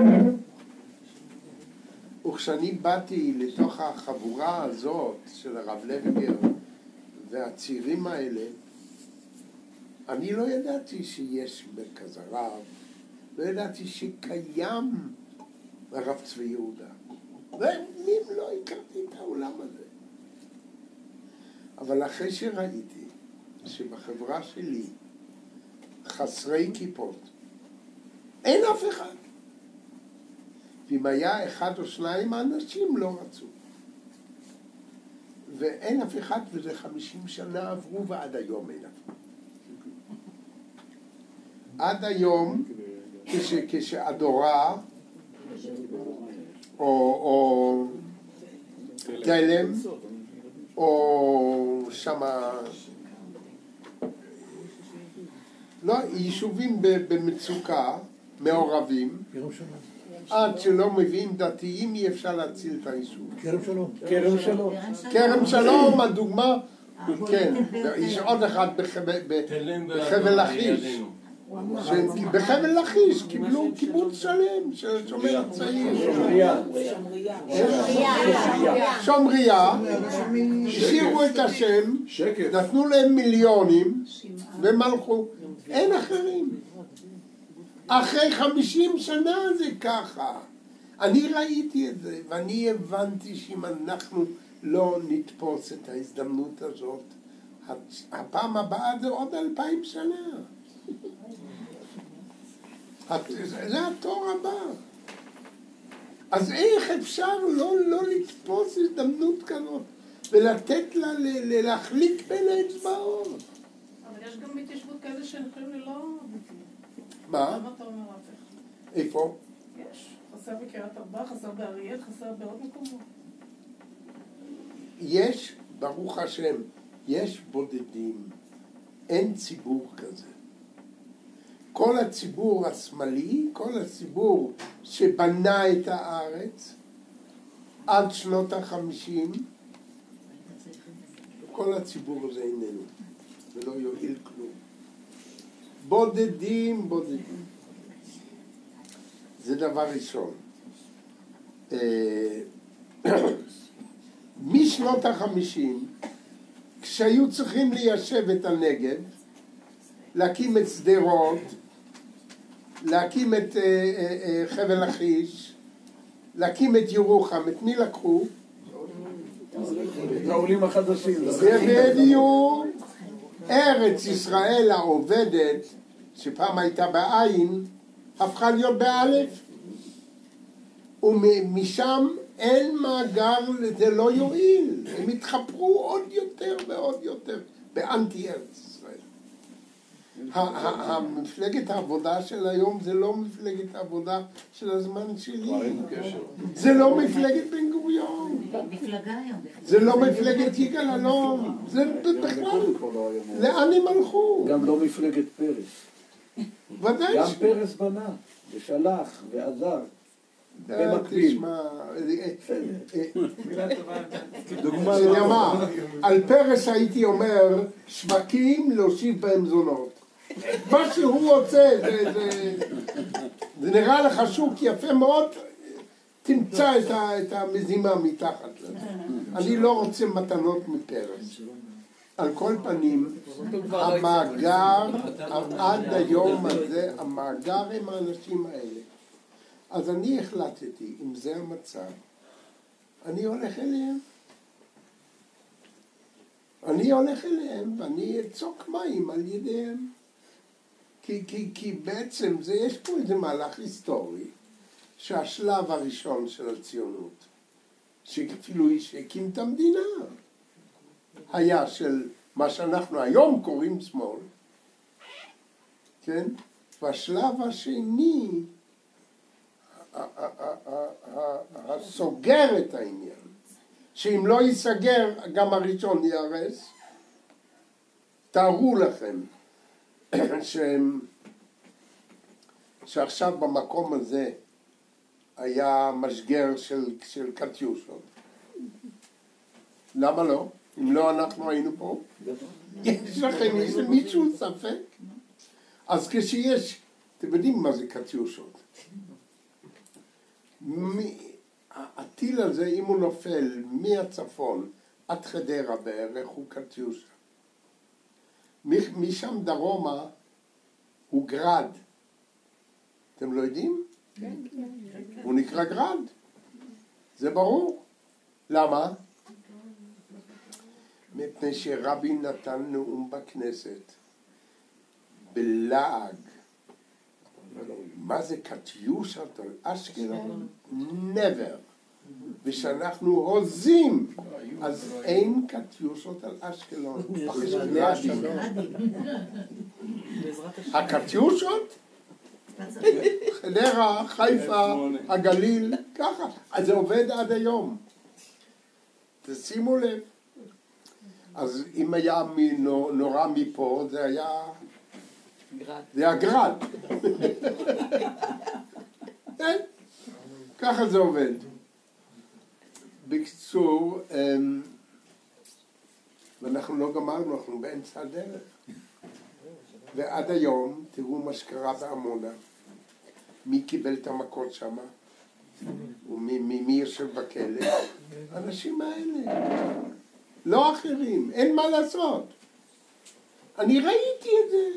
וכשאני באתי לתוך החבורה הזאת של הרב לוינגר והצעירים האלה, אני לא ידעתי שיש מרכז הרב, לא ידעתי שקיים הרב צבי יהודה. ומי לא הכרתי את העולם הזה. אבל אחרי שראיתי שבחברה שלי חסרי כיפות, אין אף אחד. ואם היה אחד או שניים, האנשים לא רצו. ואין אף אחד, וזה 50 שנה עברו, ועד היום אין אף אחד. עד היום, כשאדורה, או תלם, או שמה, לא, יישובים במצוקה, מעורבים, עד שלא מביאים דתיים אי אפשר להציל את היישוב. כרם שלום. כרם שלום. כרם שלום, הדוגמה, כן, יש עוד אחד בחבל לכיש. בחבל לכיש קיבלו קיבוץ שלם של שומר הצעיר. שומריה, השאירו את השם, נתנו להם מיליונים ומלכו. אין אחרים. אחרי 50 שנה זה ככה. אני ראיתי את זה, ואני הבנתי שאם אנחנו לא נתפוס את ההזדמנות הזאת, הפעם הבאה זה עוד 2000 שנה. זה התור הבא. אז איך אפשר לא לתפוס הזדמנות כזאת, ולתת לה להחליק בין האצבעות? אבל יש גם בהתיישבות כאלה שהולכים ללא... מה? למה אתה אומר ההפך? איפה? יש. חסר בקריית ארבע, חסר באריאל, חסר בעוד מקומות. יש, ברוך השם, יש בודדים. אין ציבור כזה. כל הציבור השמאלי, כל הציבור שבנה את הארץ עד שנות ה-50, כל הציבור הזה איננו, ולא יועיל כלום. בודדים. זה דבר ראשון. משנות ה-50, כשהיו צריכים ליישב את הנגב, להקים את שדרות, להקים את חבל לכיש, להקים את ירוחם, את מי לקחו? את העולים החדשים. בדיוק. ארץ ישראל העובדת, שפעם הייתה בעין, הפכה להיות באלף. ומשם אין מאגר, זה לא יועיל. הם התחפרו עוד יותר ועוד יותר באנטי ארץ ישראל. המפלגת העבודה של היום זה לא מפלגת העבודה של הזמן שלי. זה לא מפלגת בן גוריון. זה לא מפלגת יגאל אלון. זה בכלל. לאן הם הלכו? גם לא מפלגת פרס. ודאי. גם פרס בנה, ושלח, ועזר. תשמע, דוגמה למה, על פרס הייתי אומר שווקים להושיב בהם זונות. מה שהוא רוצה, זה נראה לך שוק יפה מאוד, תמצא את המזימה מתחת לזה. אני לא רוצה מתנות מפרס. על כל פנים, המאגר עד היום הזה, המאגר עם האנשים האלה. אז אני החלטתי, אם זה המצב, אני הולך אליהם. ואני אצוק מים על ידיהם. כי בעצם יש פה איזה מהלך היסטורי, שהשלב הראשון של הציונות, שאפילו שהקים את המדינה, היה של מה שאנחנו היום קוראים שמאל, כן? והשלב השני, הסוגר את העניין, שאם לא ייסגר גם הראשון ייהרס. תארו לכם שעכשיו במקום הזה היה משגר של קטיושות. למה לא? אם לא אנחנו היינו פה? יש לכם איזה מישהו ספק? אז כשיש, אתם יודעים מה זה קטיושות. הטיל הזה, אם הוא נופל מהצפון עד חדרה בערך, הוא קטיושה. משם דרומה הוא גרד. אתם לא יודעים? כן. הוא נקרא גרד. זה ברור. למה? מפני שרבין נתן נאום בכנסת בלעג. מה זה קטיושות על אשקלון? never. ושאנחנו הוזים, אז אין קטיושות על אשקלון. יש גרדים. הקטיושות? חדרה, חיפה, הגליל, ככה. אז זה עובד עד היום. תשימו לב. אז אם היה נורא מפה, זה היה... זה הגרד. ככה זה עובד. בקיצור, ואנחנו לא גמרנו, אנחנו באמצע הדרך. ועד היום, תראו מה שקרה בעמונה. מי קיבל את המכות שם? ומי יושב בכלא? האנשים האלה. לא אחרים, אין מה לעשות. אני ראיתי את זה.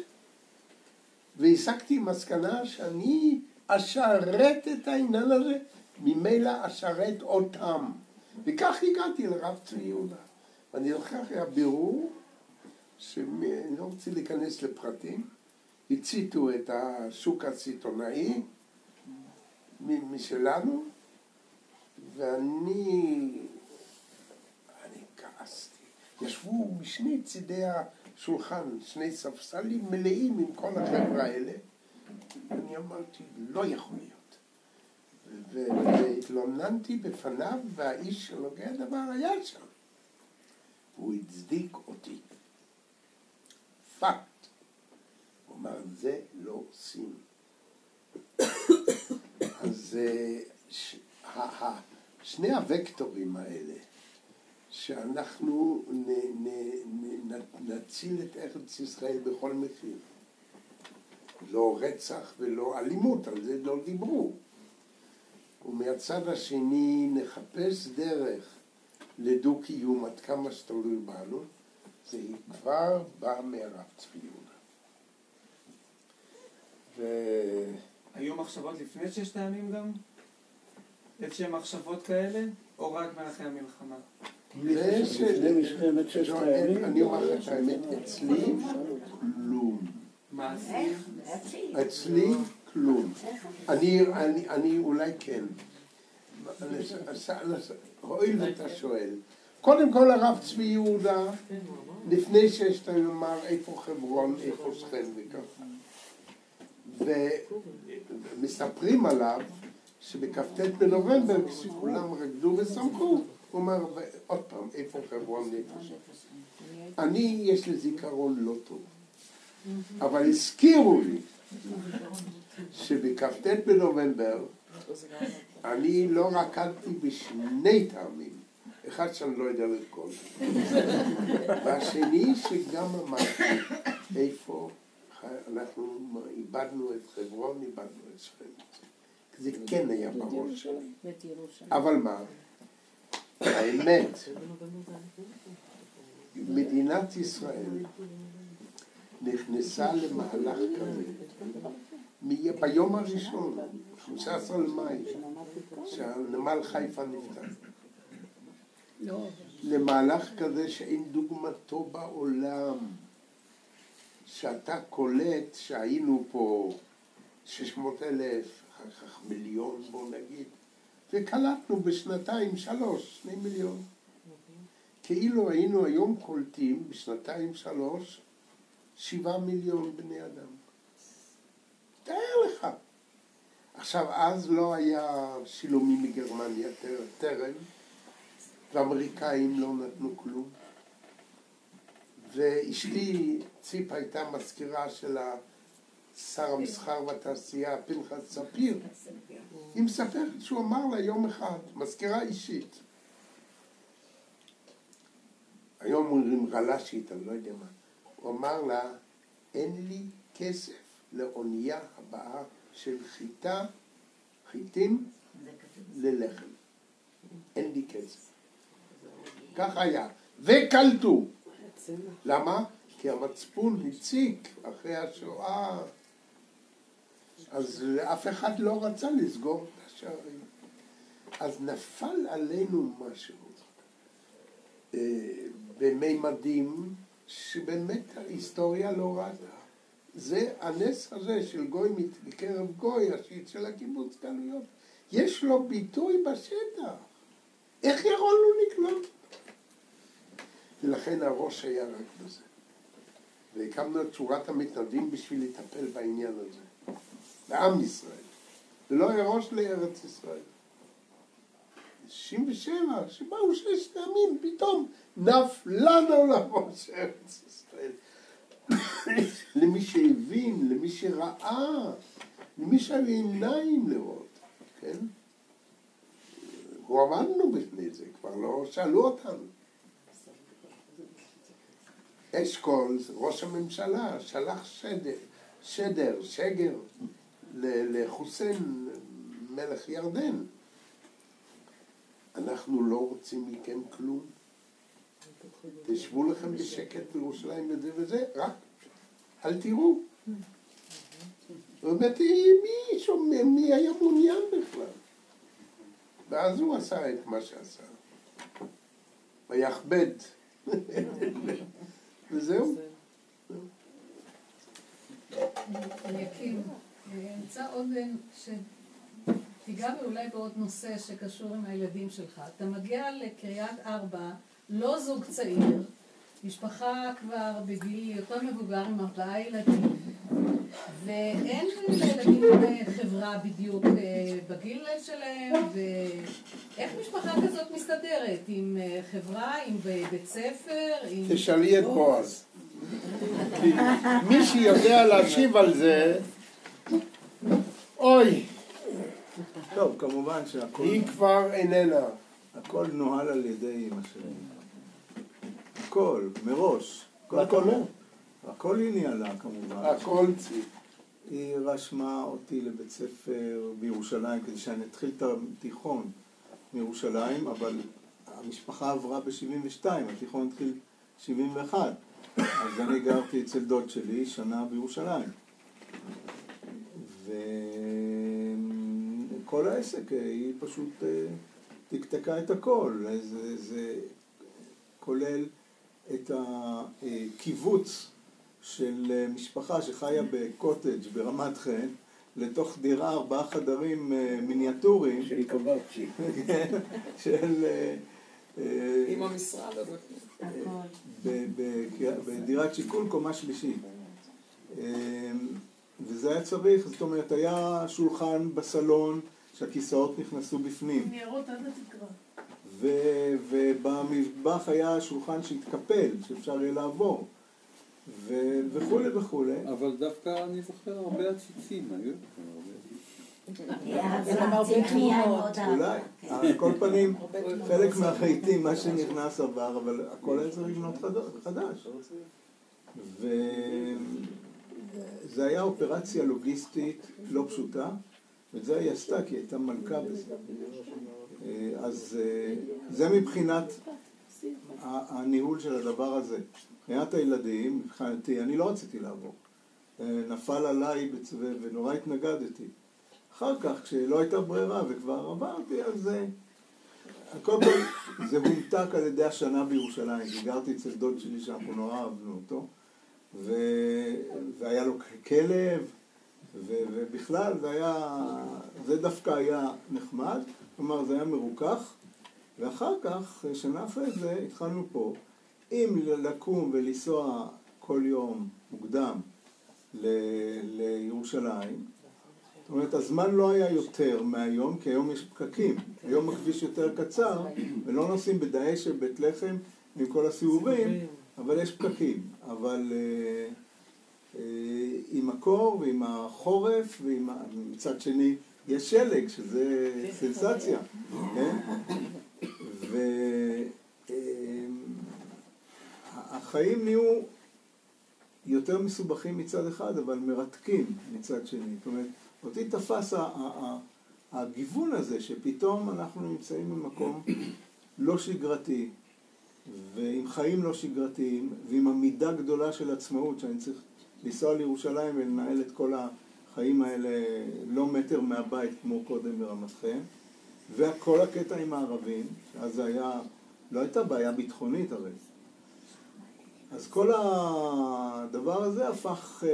והסקתי מסקנה שאני אשרת את העניין הזה, ממילא אשרת אותם. וכך הגעתי לרב צבי יהודה. ואני זוכר היה בירור, שאני לא רוצה להיכנס לפרטים, הציתו את השוק הסיטונאי משלנו, ואני כעסתי. ישבו משני צידי השולחן, שני ספסלים מלאים עם כל החבר'ה האלה. אני אמרתי, לא יכול להיות. והתלוננתי בפניו, והאיש שנוגע דבר היה שם. הוא הצדיק אותי. פקט. הוא אמר, זה לא עושים. אז שני הוקטורים האלה, שאנחנו נציל את ארץ ישראל בכל מחיר. לא רצח ולא אלימות, על זה לא דיברו. ומהצד השני נחפש דרך לדו-קיום עד כמה שתלוי בנו, זה כבר בא מהרב צבי יהודה. היו מחשבות לפני 6 הימים גם? איזשהם מחשבות כאלה? או רק מאחרי המלחמה? לפני מלחמת 6 הימים? אני אומר לך האמת, אצלי כלום. מה אצלי כלום. אני אולי כן. הואיל ואתה שואל. קודם כל הרב צבי יהודה, לפני 6 הימים אמר איפה חברון, איפה שכם וככה. ומספרים עליו שבכ"ט בנובמבר כשכולם רקדו ושמחו, הוא אומר עוד פעם איפה חברון, איפה שכם. אני יש לי זיכרון לא טוב, אבל הזכירו לי שבכ"ט בנובמבר אני לא רקדתי בשני טעמים. אחד שאני לא יודע לרקוד. והשני שגם אמרתי איפה אנחנו איבדנו את חברון, איבדנו את שכם. זה כן היה בראש שלי. אבל מה? האמת, מדינת ישראל נכנסה למהלך כזה. ביום הראשון, 15 למאי, שהנמל חיפה נפתח. למהלך כזה שאין דוגמתו בעולם. שאתה קולט שהיינו פה 600,000, אחר כך מיליון בוא נגיד, וקלטנו בשנתיים 3, 2 מיליון. כאילו היינו היום קולטים בשנתיים 3, 7 מיליון בני אדם. תאר לך. עכשיו, אז לא היה שילומים מגרמניה טרם, ואמריקאים לא נתנו כלום. ואשתי, ציפ, הייתה מזכירה של שר המסחר והתעשייה, פנחס ספיר. היא מספרת שהוא אמר לה יום אחד, מזכירה אישית. היום אומרים רל"שית, אני לא יודע מה. הוא אמר לה, אין לי כסף לאונייה הבאה של חיטים ללחם. אין לי כסף. כך היה. וקלטו. למה? כי המצפון הציק אחרי השואה. אז אף אחד לא רצה לסגור את השערים. אז נפל עלינו משהו בממדים שבאמת ההיסטוריה לא ראתה. זה הנס הזה של גוי מקרב גוי, השיט של הקיבוץ גלויות. יש לו ביטוי בשטח. איך יכולנו לקלוט? ולכן הראש היה רק בזה. והקמנו את שורת המתנדבים בשביל לטפל בעניין הזה. לעם ישראל. ולא היה ראש לארץ ישראל. 67, שבאו 6 ימים, פתאום נפלנו לראש ארץ ישראל. למי שהבין, למי שראה, למי שהיו עיניים לראות, כן? הוא עמדנו בפני זה, כבר לא שאלו אותנו. אשכול, ראש הממשלה, שלח שגר לחוסיין, מלך ירדן. אנחנו לא רוצים מכם כלום. תשבו לכם בשקט בירושלים וזה וזה, רק אל תראו. באמת, מי היה מעוניין בכלל? ואז הוא עשה את מה שעשה. ויכבד. וזהו. אליקים, נמצא עוד שתיגע אולי בעוד נושא שקשור עם הילדים שלך. אתה מגיע לקריית ארבע, לא זוג צעיר, משפחה כבר בגיל יותר מבוגר עם 4 ילדים, ואין לילדים חברה בדיוק בגיל שלהם, ואיך משפחה כזאת מסתדרת? עם חברה, עם בית ספר? תשאלי את בועז. מי שיודע להשיב על זה, אוי. טוב, כמובן שהכל... היא כבר איננה. הכל נוהל על ידי אמא שלי. הכל, מראש. הכל היא ניהלה כמובן. הכל צי. היא רשמה אותי לבית ספר בירושלים כדי שאני אתחיל את התיכון מירושלים, אבל המשפחה עברה ב-72, התיכון התחיל 71. אז אני גרתי אצל דוד שלי שנה בירושלים. וכל העסק היא פשוט תקתקה את הכל. זה כולל את הקיבוץ של משפחה שחיה בקוטג' ברמת חן לתוך דירה 4 חדרים מיניאטוריים של קוואצ'י של עם המשרד הזה בדירת שיכון קומה שלישית, וזה היה צריך, זאת אומרת היה שולחן בסלון שהכיסאות נכנסו בפנים, ניירות עד התקרה, ובמטבח היה שולחן שהתקפל שאפשר יהיה לעבור וכולי וכולי. אבל דווקא אני זוכר הרבה עציצים, היו אולי, על כל פנים חלק מהרהיטים מה שנכנס עבר, אבל הכל היה צריך לבנות חדש, וזה היה אופרציה לוגיסטית לא פשוטה, וזה היא עשתה כי הייתה מלכה בזה. אז זה מבחינת הניהול של הדבר הזה. מבחינת הילדים, מבחינתי, אני לא רציתי לעבור. נפל עליי ונורא התנגדתי. אחר כך, כשלא הייתה ברירה וכבר עברתי, אז כל פעם זה הומתק על ידי השנה בירושלים. גרתי אצל דוד שלי שאנחנו נורא אהבנו אותו, והיה לו כלב, ובכלל זה דווקא היה נחמד, כלומר זה היה מרוכך, ואחר כך, שנה אחרי זה, התחלנו פה, אם לקום ולנסוע כל יום מוקדם לירושלים, זאת אומרת, הזמן לא היה יותר מהיום, כי היום יש פקקים. היום הכביש יותר קצר, ולא נוסעים בדאעש של בית לחם עם כל הסיבובים, אבל יש פקקים. אבל עם הקור ועם החורף, ומצד שני יש שלג, שזה סנסציה. והחיים נהיו יותר מסובכים מצד אחד, אבל מרתקים מצד שני. זאת אומרת, אותי תפס הגיוון הזה, שפתאום אנחנו נמצאים במקום לא שגרתי, ועם חיים לא שגרתיים, ועם המידה גדולה של עצמאות, שאני צריך לנסוע לירושלים ולנהל את כל החיים האלה לא מטר מהבית כמו קודם ברמת חן, וכל הקטע עם הערבים, אז זה היה, לא הייתה בעיה ביטחונית הרי, אז כל הדבר הזה הפך,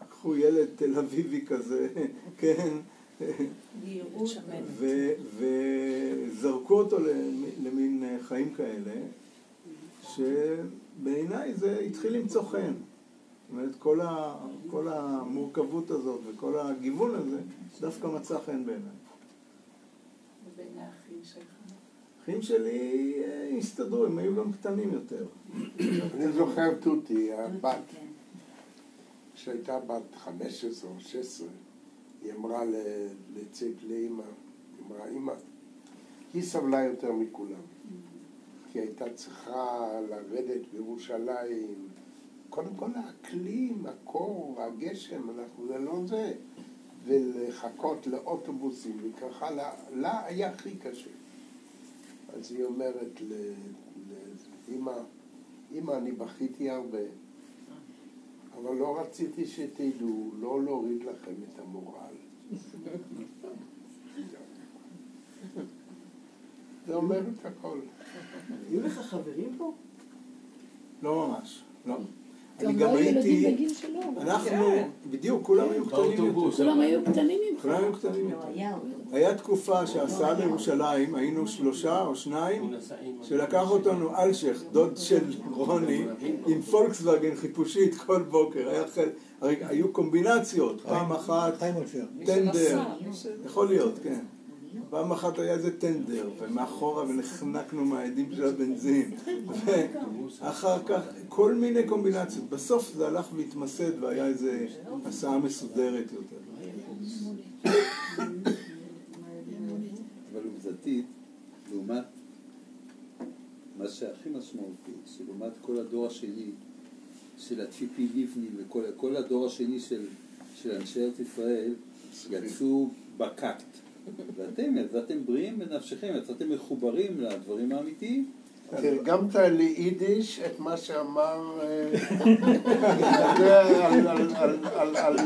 לקחו ילד תל אביבי כזה, כן, וזרקו אותו למין חיים כאלה, שבעיניי זה התחיל למצוא חן. זאת אומרת, כל המורכבות הזאת וכל הגיוון הזה דווקא מצא חן בעיניי. ובין האחים שלך? האחים שלי הסתדרו, הם היו גם קטנים יותר. אני זוכר תותי, הבת, כשהייתה בת 15 או 16, היא אמרה לציפ לאמא, היא אמרה, אמא, היא סבלה יותר מכולם, כי הייתה צריכה לרדת בירושלים, קודם כל האקלים, הקור, הגשם, זה לא זה, ולחכות לאוטובוסים, וככה לה היה הכי קשה. אז היא אומרת לאמא, אמא, אני בכיתי הרבה, אבל לא רציתי שתדעו, לא להוריד לכם את המורל. זה אומר את הכל. היו לך חברים פה? לא ממש, לא. אני גם גם לא הייתי, ילדים בגיל שלו. אנחנו, בדיוק, כולם היו קטנים יותר. כולם היו קטנים ממך. כולם היו קטנים יותר. היה תקופה שהסעה לירושלים, היינו 3 או 2, שלקח אותנו אלשך, דוד של רוני, עם פולקסווגן חיפושית כל בוקר. היו קומבינציות, פעם אחת טנדר, יכול להיות, כן. פעם אחת היה איזה טנדר, ומאחורה ונחנקנו מהעדים של הבנזין, ואחר כך כל מיני קומבינציות. בסוף זה הלך והתמסד והיה איזה הסעה מסודרת יותר. אבל עובדתית, לעומת מה שהכי משמעותי, שלעומת כל הדור השני של הציפי לבני וכל הדור השני של אנשי ארץ ישראל, יצאו בקאקט. ואתם בריאים בנפשכם, יצאתם מחוברים לדברים האמיתיים. תרגמת ליידיש את מה שאמר על